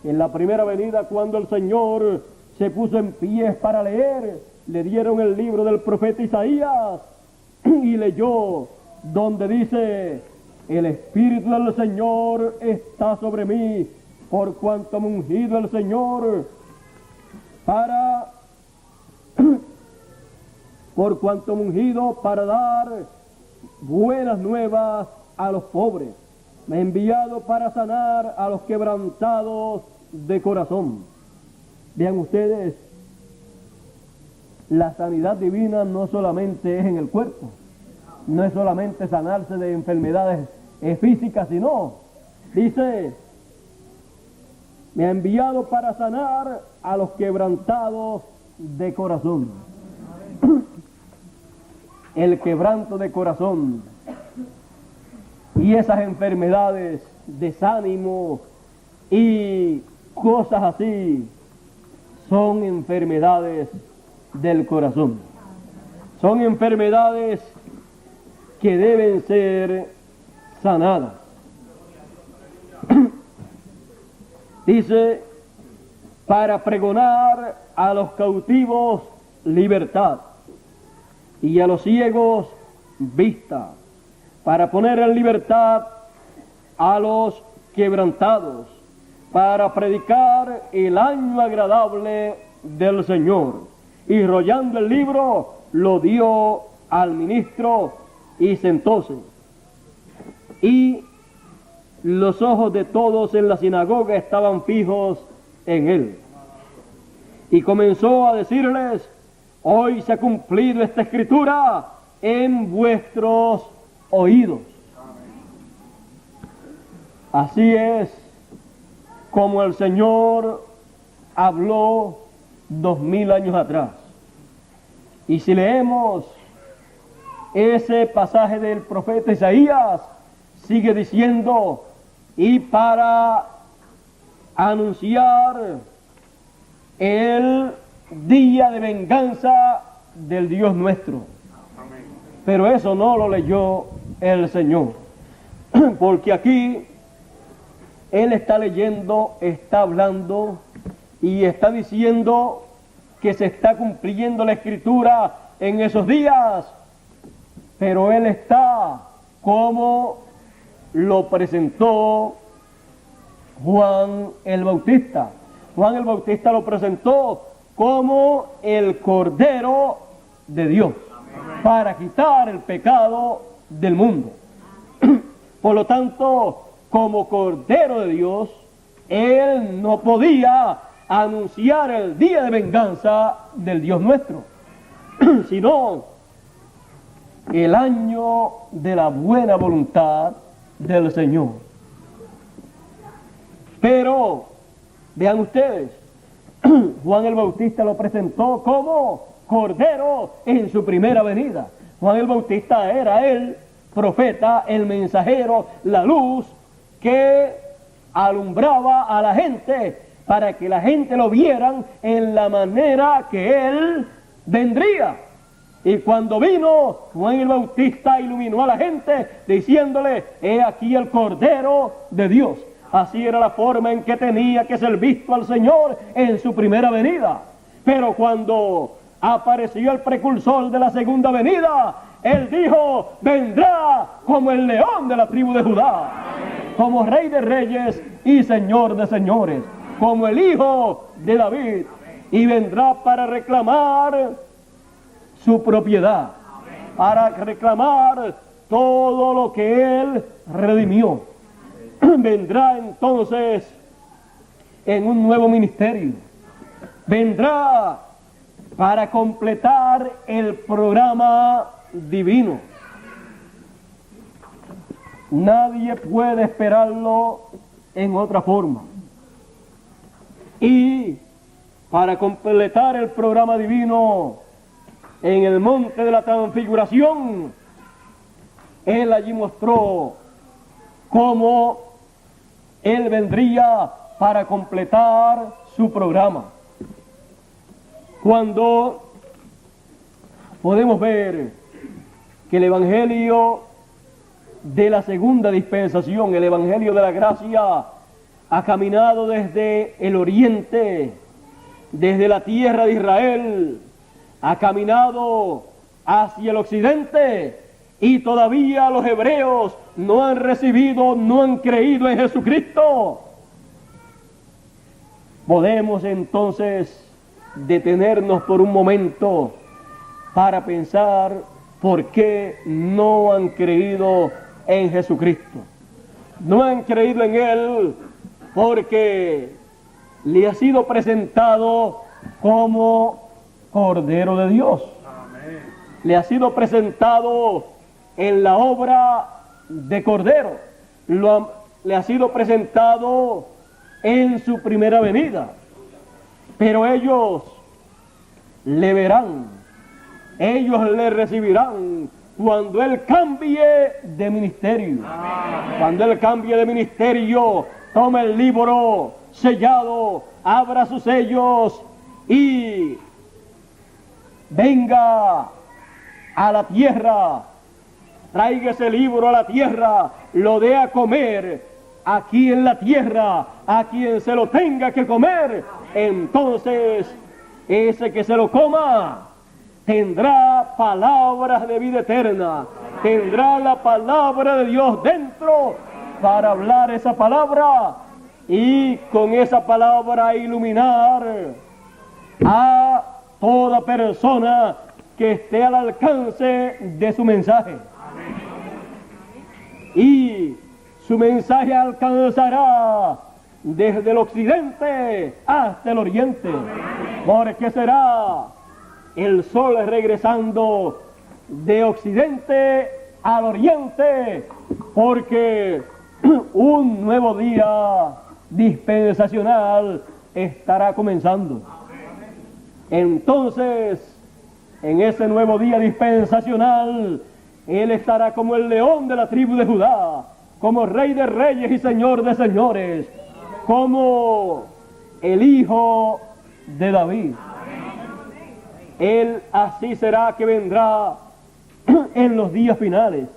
En la primera venida, cuando el Señor se puso en pie para leer, le dieron el libro del profeta Isaías y leyó donde dice: el Espíritu del Señor está sobre mí, por cuanto me ha ungido el Señor para dar buenas nuevas a los pobres. Me ha enviado para sanar a los quebrantados de corazón. Vean ustedes, la sanidad divina no solamente es en el cuerpo, no es solamente sanarse de enfermedades físicas, sino, dice, me ha enviado para sanar a los quebrantados de corazón. El quebranto de corazón y esas enfermedades, desánimo y cosas así, son enfermedades del corazón. Son enfermedades que deben ser sanadas. Dice, para pregonar a los cautivos libertad y a los ciegos vista, para poner en libertad a los quebrantados, para predicar el año agradable del Señor. Y rollando el libro, lo dio al ministro y sentóse. Y los ojos de todos en la sinagoga estaban fijos en él. Y comenzó a decirles: hoy se ha cumplido esta escritura en vuestros oídos. Así es como el Señor habló 2000 años atrás. Y si leemos ese pasaje del profeta Isaías, sigue diciendo: y para anunciar el día de venganza del Dios nuestro. Pero eso no lo leyó el Señor, porque aquí Él está leyendo, está hablando y está diciendo que se está cumpliendo la escritura en esos días, pero Él está como lo presentó Juan el Bautista. Juan el Bautista lo presentó como el Cordero de Dios para quitar el pecado del mundo. Por lo tanto, como Cordero de Dios, Él no podía anunciar el día de venganza del Dios nuestro, sino el año de la buena voluntad del Señor. Pero, vean ustedes, Juan el Bautista lo presentó como Cordero en su primera venida. Juan el Bautista era el profeta, el mensajero, la luz que alumbraba a la gente para que la gente lo vieran en la manera que Él vendría. Y cuando vino, Juan el Bautista iluminó a la gente diciéndole: he aquí el Cordero de Dios. Así era la forma en que tenía que ser visto al Señor en su primera venida. Pero cuando apareció el precursor de la segunda venida, Él dijo: vendrá como el león de la tribu de Judá, como Rey de reyes y Señor de señores, como el Hijo de David, y vendrá para reclamar su propiedad, para reclamar todo lo que Él redimió. Vendrá entonces en un nuevo ministerio, vendrá para completar el programa divino. Nadie puede esperarlo en otra forma. Y para completar el programa divino en el monte de la transfiguración, Él allí mostró cómo Él vendría para completar su programa. Cuando podemos ver que el Evangelio de la segunda dispensación, el Evangelio de la gracia, ha caminado desde el oriente, desde la tierra de Israel, ha caminado hacia el occidente, y todavía los hebreos no han recibido, no han creído en Jesucristo. Podemos entonces detenernos por un momento para pensar por qué no han creído en Jesucristo. No han creído en Él porque le ha sido presentado como Cordero de Dios. Amén. Le ha sido presentado en la obra de Cordero. Le ha sido presentado en su primera venida. Pero ellos le verán, ellos le recibirán cuando Él cambie de ministerio. Amén. Cuando Él cambie de ministerio, tome el libro sellado, abra sus sellos y venga a la tierra, traiga ese libro a la tierra, lo dé a comer aquí en la tierra a quien se lo tenga que comer. Entonces ese que se lo coma tendrá palabras de vida eterna, tendrá la palabra de Dios dentro para hablar esa palabra y con esa palabra iluminar a toda persona que esté al alcance de su mensaje. Y su mensaje alcanzará desde el occidente hasta el oriente, porque será el sol regresando de occidente al oriente, porque un nuevo día dispensacional estará comenzando. Entonces, en ese nuevo día dispensacional, Él estará como el león de la tribu de Judá, como Rey de reyes y Señor de señores, como el Hijo de David. Él así será que vendrá en los días finales.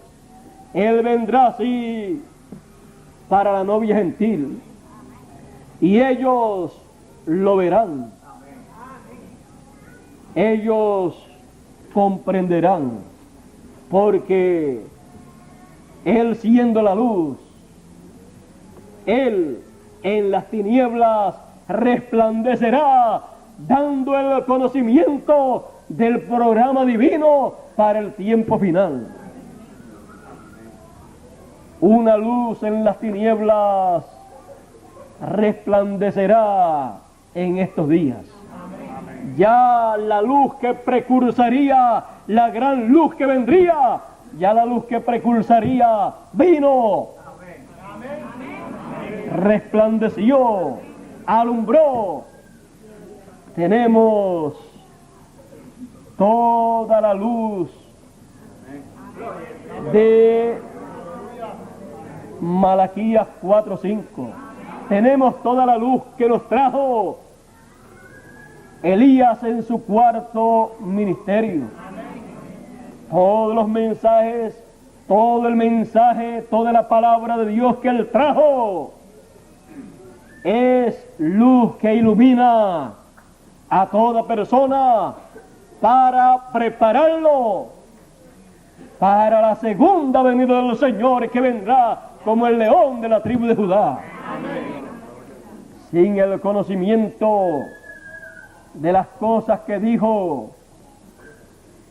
Él vendrá así para la novia gentil, y ellos lo verán. Ellos comprenderán, porque Él siendo la luz, Él en las tinieblas resplandecerá, dando el conocimiento del programa divino para el tiempo final. Una luz en las tinieblas resplandecerá en estos días. Ya la luz que precursaría la gran luz que vendría, ya la luz que precursaría vino, resplandeció, alumbró. Tenemos toda la luz de Malaquías 4:5. Tenemos toda la luz que nos trajo Elías en su cuarto ministerio. Todos los mensajes, todo el mensaje, toda la palabra de Dios que Él trajo es luz que ilumina a toda persona para prepararlo para la segunda venida del Señor, que vendrá como el león de la tribu de Judá. Amén. Sin el conocimiento de las cosas que dijo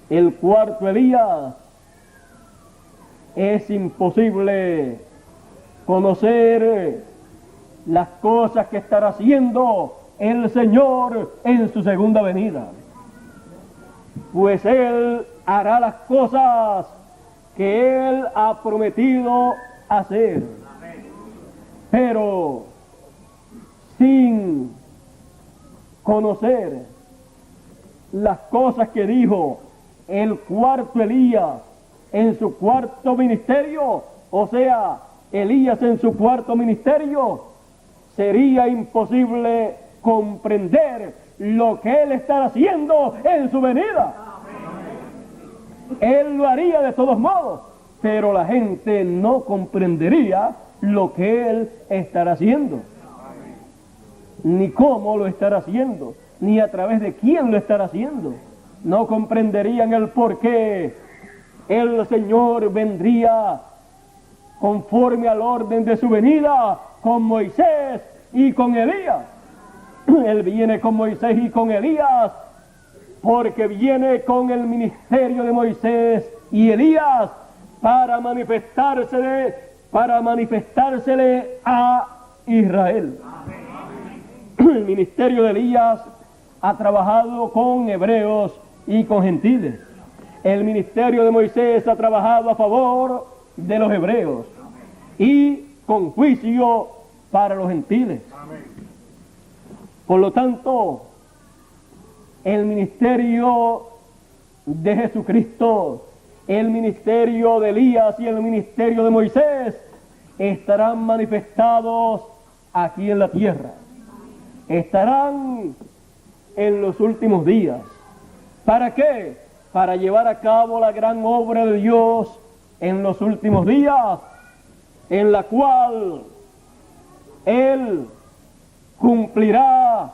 el cuarto Elías, es imposible conocer las cosas que estará haciendo el Señor en su segunda venida. Pues Él hará las cosas que Él ha prometido hacer. Pero sin conocer las cosas que dijo el cuarto Elías en su cuarto ministerio, o sea, Elías en su cuarto ministerio, sería imposible comprender lo que Él estará haciendo en su venida. Él lo haría de todos modos, pero la gente no comprendería lo que Él estará haciendo, ni cómo lo estará haciendo, ni a través de quién lo estará haciendo. No comprenderían el por qué el Señor vendría conforme al orden de su venida con Moisés y con Elías. Él viene con Moisés y con Elías porque viene con el ministerio de Moisés y Elías para manifestársele a Israel. El ministerio de Elías ha trabajado con hebreos y con gentiles. El ministerio de Moisés ha trabajado a favor de los hebreos y con juicio para los gentiles. Por lo tanto, el ministerio de Jesucristo, el ministerio de Elías y el ministerio de Moisés estarán manifestados aquí en la tierra. Estarán en los últimos días. ¿Para qué? Para llevar a cabo la gran obra de Dios en los últimos días, en la cual Él cumplirá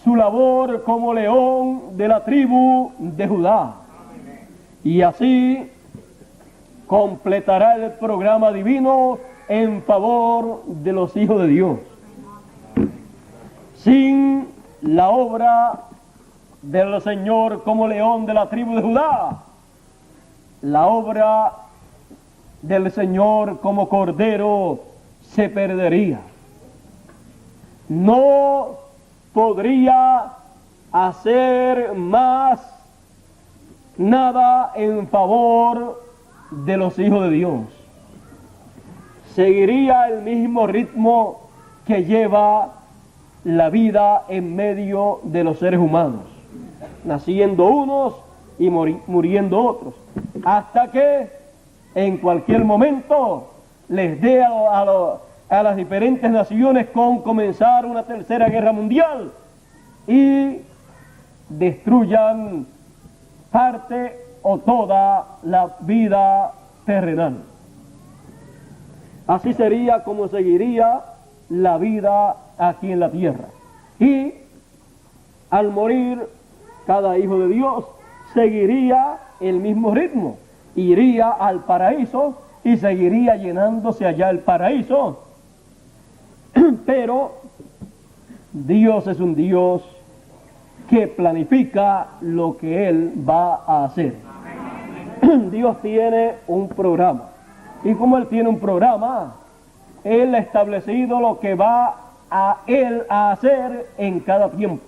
su labor como león de la tribu de Judá. Y así completará el programa divino en favor de los hijos de Dios. Sin la obra del Señor como león de la tribu de Judá, la obra del Señor como cordero se perdería. No podría hacer más nada en favor de los hijos de Dios. Seguiría el mismo ritmo que lleva la vida en medio de los seres humanos, naciendo unos y muriendo otros, hasta que en cualquier momento les dé a las diferentes naciones con comenzar una tercera guerra mundial y destruyan parte o toda la vida terrenal. Así sería como seguiría la vida aquí en la tierra. Y al morir cada hijo de Dios seguiría el mismo ritmo, iría al paraíso y seguiría llenándose allá el paraíso. Pero Dios es un Dios que planifica lo que Él va a hacer. Dios tiene un programa, y como Él tiene un programa, Él ha establecido lo que va a Él a hacer en cada tiempo.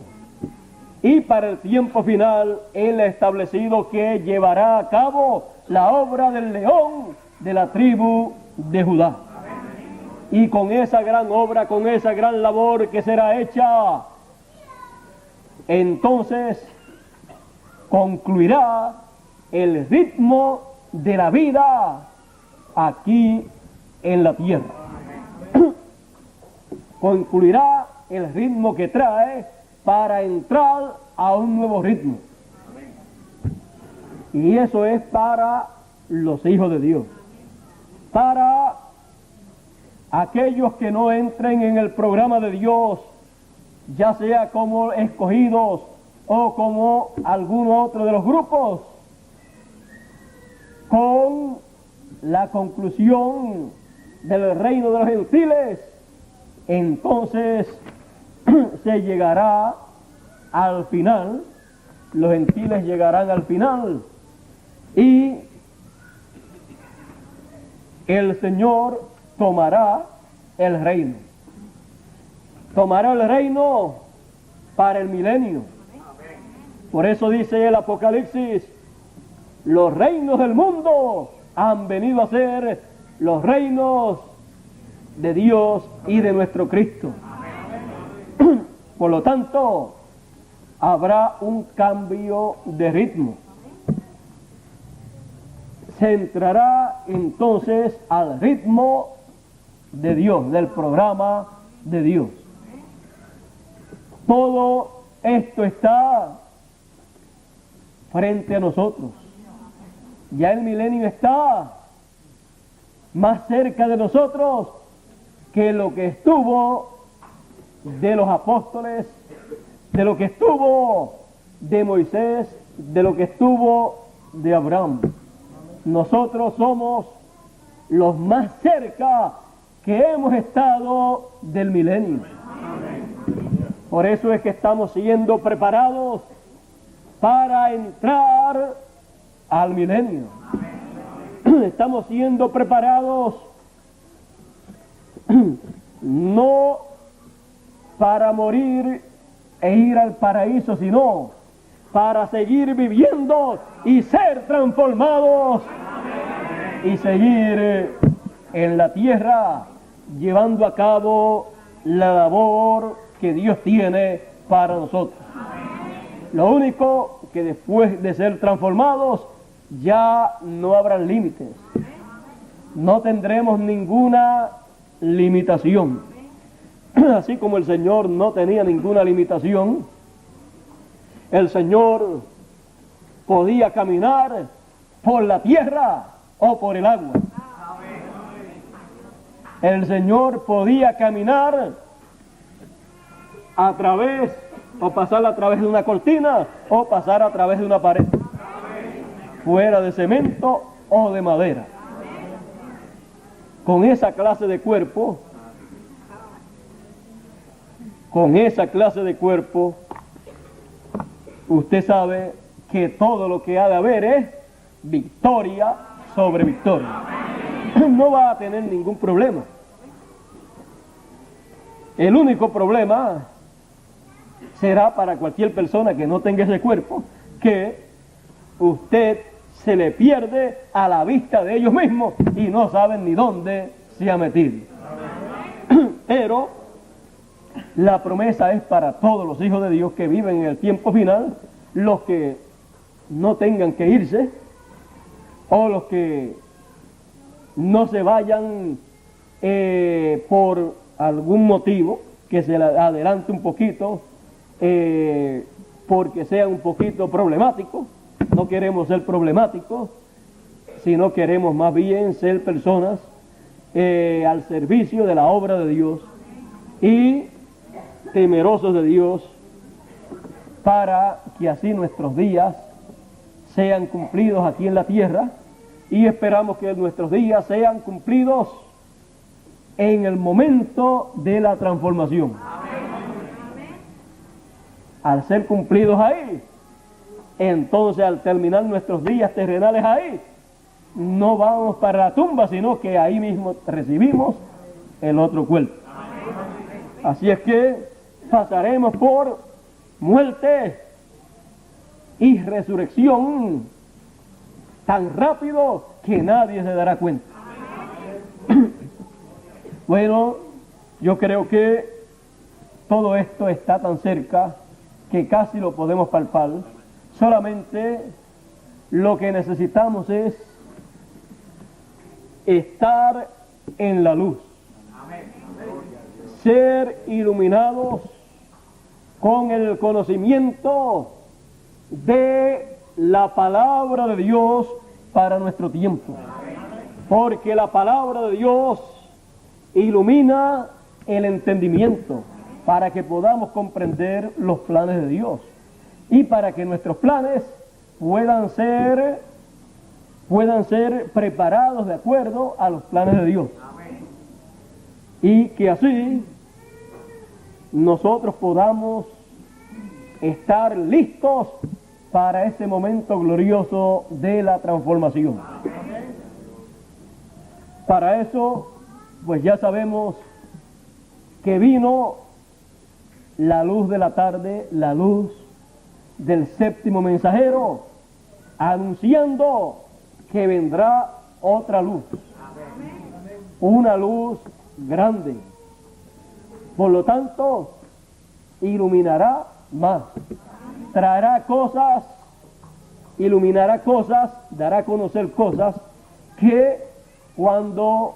Y para el tiempo final, Él ha establecido que llevará a cabo la obra del león de la tribu de Judá. Y con esa gran obra, con esa gran labor que será hecha, entonces concluirá el ritmo de la vida aquí en la tierra. Concluirá el ritmo que trae para entrar a un nuevo ritmo. Y eso es para los hijos de Dios. Para aquellos que no entren en el programa de Dios, ya sea como escogidos o como algún otro de los grupos, con la conclusión del reino de los gentiles, entonces se llegará al final, los gentiles llegarán al final y el Señor tomará el reino. Tomará el reino para el milenio. Por eso dice el Apocalipsis, los reinos del mundo han venido a ser los reinos de Dios y de nuestro Cristo. Por lo tanto, habrá un cambio de ritmo. Se entrará entonces al ritmo de Dios, del programa de Dios. todo esto está frente a nosotros. Ya el milenio está más cerca de nosotros que lo que estuvo de los apóstoles, de lo que estuvo de Moisés, de lo que estuvo de Abraham. Nosotros somos los más cerca que hemos estado del milenio. Por eso es que estamos siendo preparados para entrar al milenio. Estamos siendo preparados no para morir e ir al paraíso, sino para seguir viviendo y ser transformados y seguir en la tierra llevando a cabo la labor que Dios tiene para nosotros. Lo único que después de ser transformados ya no habrán límites, no tendremos ninguna limitación. Así como el Señor no tenía ninguna limitación, el Señor podía caminar por la tierra o por el agua. El Señor podía caminar a través, o pasar a través de una cortina, o pasar a través de una pared, fuera de cemento o de madera. Con esa clase de cuerpo, usted sabe que todo lo que ha de haber es victoria sobre victoria. No va a tener ningún problema. El único problema será para cualquier persona que no tenga ese cuerpo, que usted se le pierde a la vista de ellos mismos y no saben ni dónde se ha metido. Pero la promesa es para todos los hijos de Dios que viven en el tiempo final, los que no tengan que irse, o los que no se vayan por algún motivo, que se adelante un poquito, porque sea un poquito problemático. No queremos ser problemáticos, sino queremos más bien ser personas al servicio de la obra de Dios y temerosos de Dios, para que así nuestros días sean cumplidos aquí en la tierra, y esperamos que nuestros días sean cumplidos en el momento de la transformación. Al ser cumplidos ahí, entonces al terminar nuestros días terrenales ahí, no vamos para la tumba, sino que ahí mismo recibimos el otro cuerpo. Así es que pasaremos por muerte y resurrección tan rápido que nadie se dará cuenta. Bueno, yo creo que todo esto está tan cerca que casi lo podemos palpar. Solamente lo que necesitamos es estar en la luz, ser iluminados con el conocimiento de la palabra de Dios para nuestro tiempo, porque la palabra de Dios ilumina el entendimiento para que podamos comprender los planes de Dios y para que nuestros planes puedan ser preparados de acuerdo a los planes de Dios. Y que así nosotros podamos estar listos para ese momento glorioso de la transformación. Para eso, pues ya sabemos que vino la luz de la tarde, la luz del séptimo mensajero, anunciando que vendrá otra luz, una luz grande. Por lo tanto, iluminará más, traerá cosas, iluminará cosas, dará a conocer cosas que cuando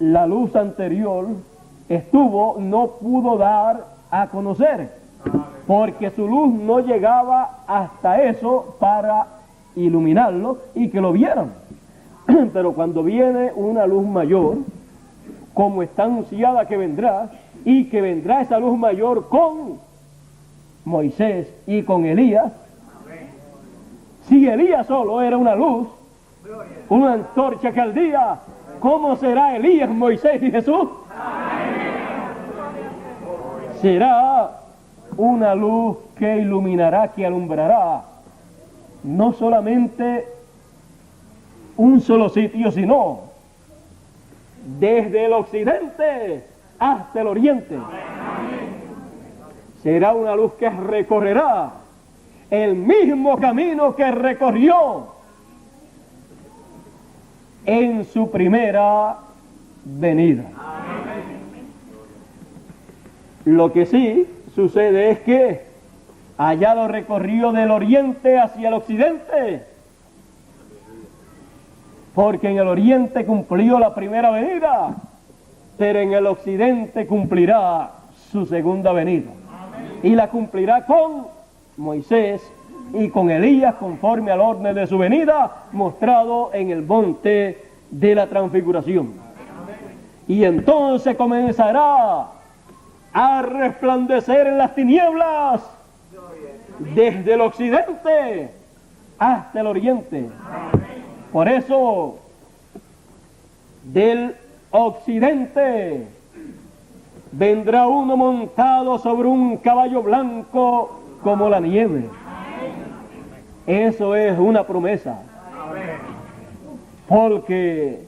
la luz anterior estuvo no pudo dar a conocer. porque su luz no llegaba hasta eso para iluminarlo y que lo vieran. Pero cuando viene una luz mayor, como está anunciada que vendrá, y que vendrá esa luz mayor con Moisés y con Elías, si Elías solo era una luz, una antorcha que ardía, ¿cómo será Elías, Moisés y Jesús? Será una luz que iluminará, que alumbrará no solamente un solo sitio, sino desde el occidente hasta el oriente. Será una luz que recorrerá el mismo camino que recorrió en su primera venida. Lo que sí sucede es que allá lo recorrió del oriente hacia el occidente, porque en el oriente cumplió la primera venida, pero en el occidente cumplirá su segunda venida. Y la cumplirá con Moisés y con Elías, conforme al orden de su venida, mostrado en el monte de la transfiguración. Y entonces comenzará a resplandecer en las tinieblas desde el occidente hasta el oriente. Por eso, del occidente vendrá uno montado sobre un caballo blanco como la nieve. Eso es una promesa, porque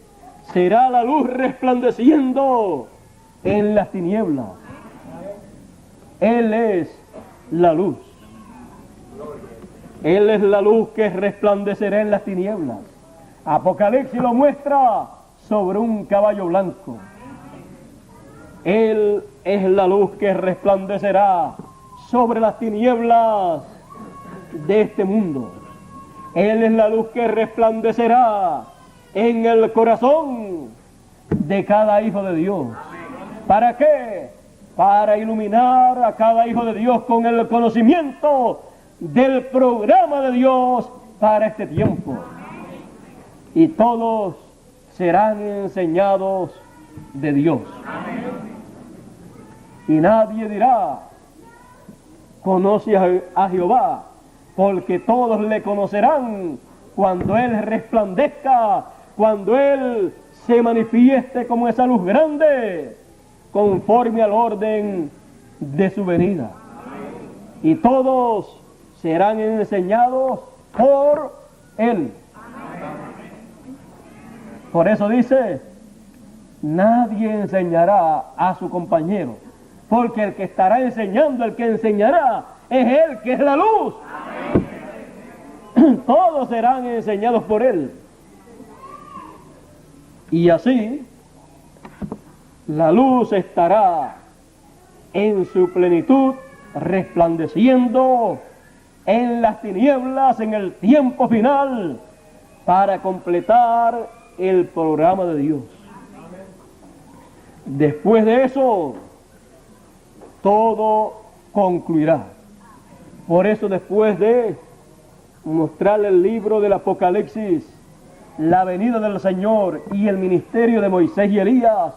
será la luz resplandeciendo en las tinieblas. Él es la luz. Él es la luz que resplandecerá en las tinieblas. Apocalipsis lo muestra sobre un caballo blanco. Él es la luz que resplandecerá sobre las tinieblas de este mundo. Él es la luz que resplandecerá en el corazón de cada hijo de Dios. ¿Para qué? Para iluminar a cada hijo de Dios con el conocimiento del programa de Dios para este tiempo. Y todos serán enseñados de Dios. Y nadie dirá, conoce a Jehová, porque todos le conocerán cuando Él resplandezca, cuando Él se manifieste como esa luz grande, conforme al orden de su venida. Y todos serán enseñados por Él. Por eso dice, nadie enseñará a su compañero, porque el que estará enseñando, el que enseñará, es Él, que es la luz. Todos serán enseñados por Él. Y así, la luz estará en su plenitud, resplandeciendo en las tinieblas en el tiempo final, para completar el programa de Dios. Después de eso, todo concluirá. Por eso, después de mostrarle el libro del Apocalipsis, la venida del Señor y el ministerio de Moisés y Elías,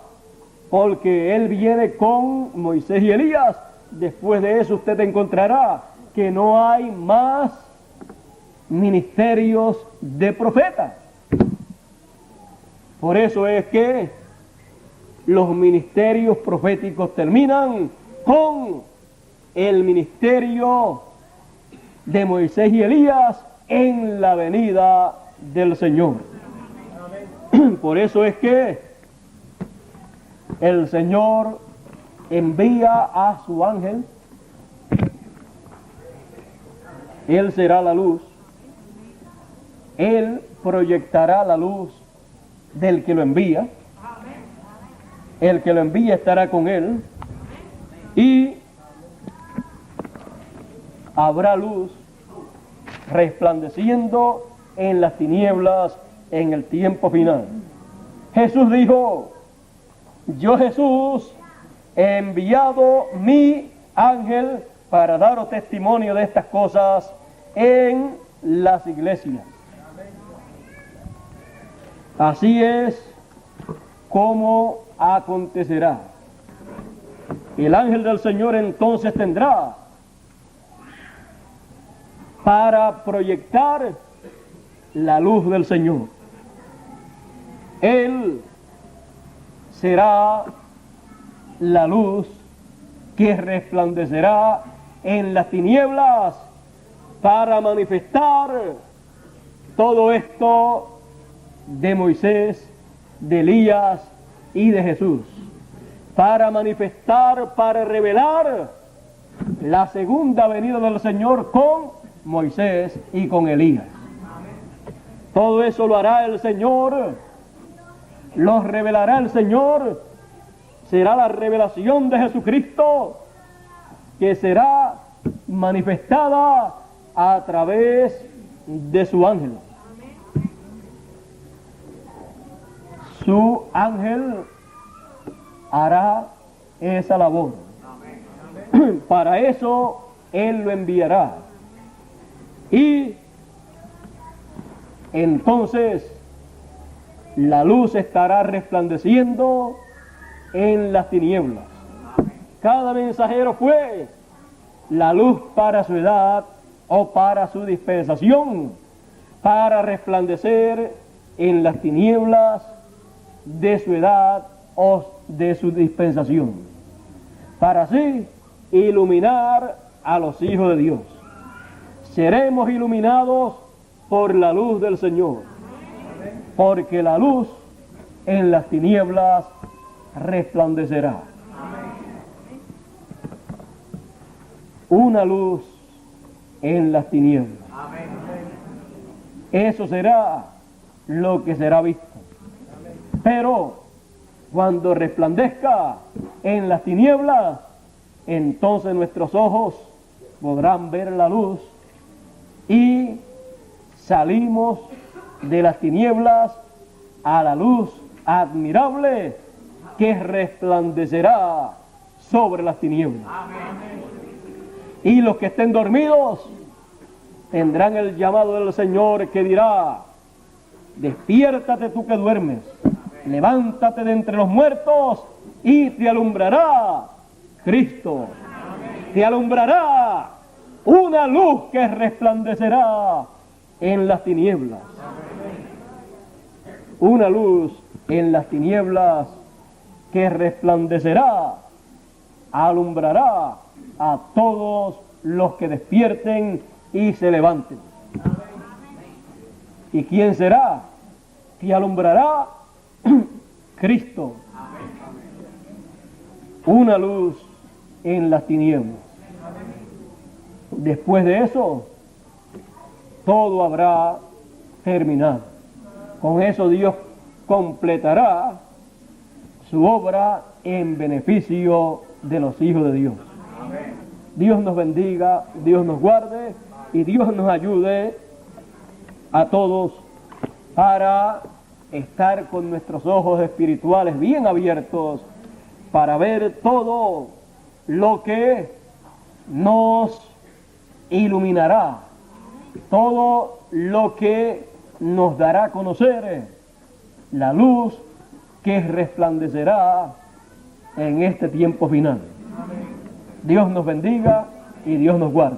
porque Él viene con Moisés y Elías, después de eso usted encontrará que no hay más ministerios de profetas. Por eso es que los ministerios proféticos terminan con el ministerio de Moisés y Elías en la venida del Señor. Por eso es que el Señor envía a su ángel. Él será la luz. Él proyectará la luz del que lo envía. El que lo envía estará con él. Y habrá luz resplandeciendo en las tinieblas en el tiempo final. Jesús dijo, yo Jesús he enviado mi ángel para daros testimonio de estas cosas en las iglesias. Así es como acontecerá. El ángel del Señor entonces tendrá para proyectar la luz del Señor. Él será la luz que resplandecerá en las tinieblas para manifestar todo esto de Moisés, de Elías y de Jesús, para manifestar, para revelar la segunda venida del Señor con Moisés y con Elías. Todo eso lo hará el Señor, lo revelará el Señor, será la revelación de Jesucristo que será manifestada a través de su ángel. Su ángel hará esa labor. Para eso Él lo enviará. Y entonces la luz estará resplandeciendo en las tinieblas. Cada mensajero fue la luz para su edad o para su dispensación, para resplandecer en las tinieblas de su edad o de su dispensación, para así iluminar a los hijos de Dios. Seremos iluminados por la luz del Señor, porque la luz en las tinieblas resplandecerá. Una luz en las tinieblas. Eso será lo que será visto. Pero cuando resplandezca en las tinieblas, entonces nuestros ojos podrán ver la luz y salimos de las tinieblas a la luz admirable que resplandecerá sobre las tinieblas. Y los que estén dormidos tendrán el llamado del Señor que dirá: despiértate tú que duermes, levántate de entre los muertos y te alumbrará Cristo. Te alumbrará una luz que resplandecerá en las tinieblas. Una luz en las tinieblas que resplandecerá, alumbrará a todos los que despierten y se levanten. ¿Y quién será? Que alumbrará Cristo. Una luz en las tinieblas. Después de eso, todo habrá terminado. Con eso Dios completará su obra en beneficio de los hijos de Dios. Dios nos bendiga, Dios nos guarde y Dios nos ayude a todos para estar con nuestros ojos espirituales bien abiertos para ver todo lo que nos iluminará, todo lo que nos dará a conocer la luz que resplandecerá en este tiempo final. Dios nos bendiga y Dios nos guarde.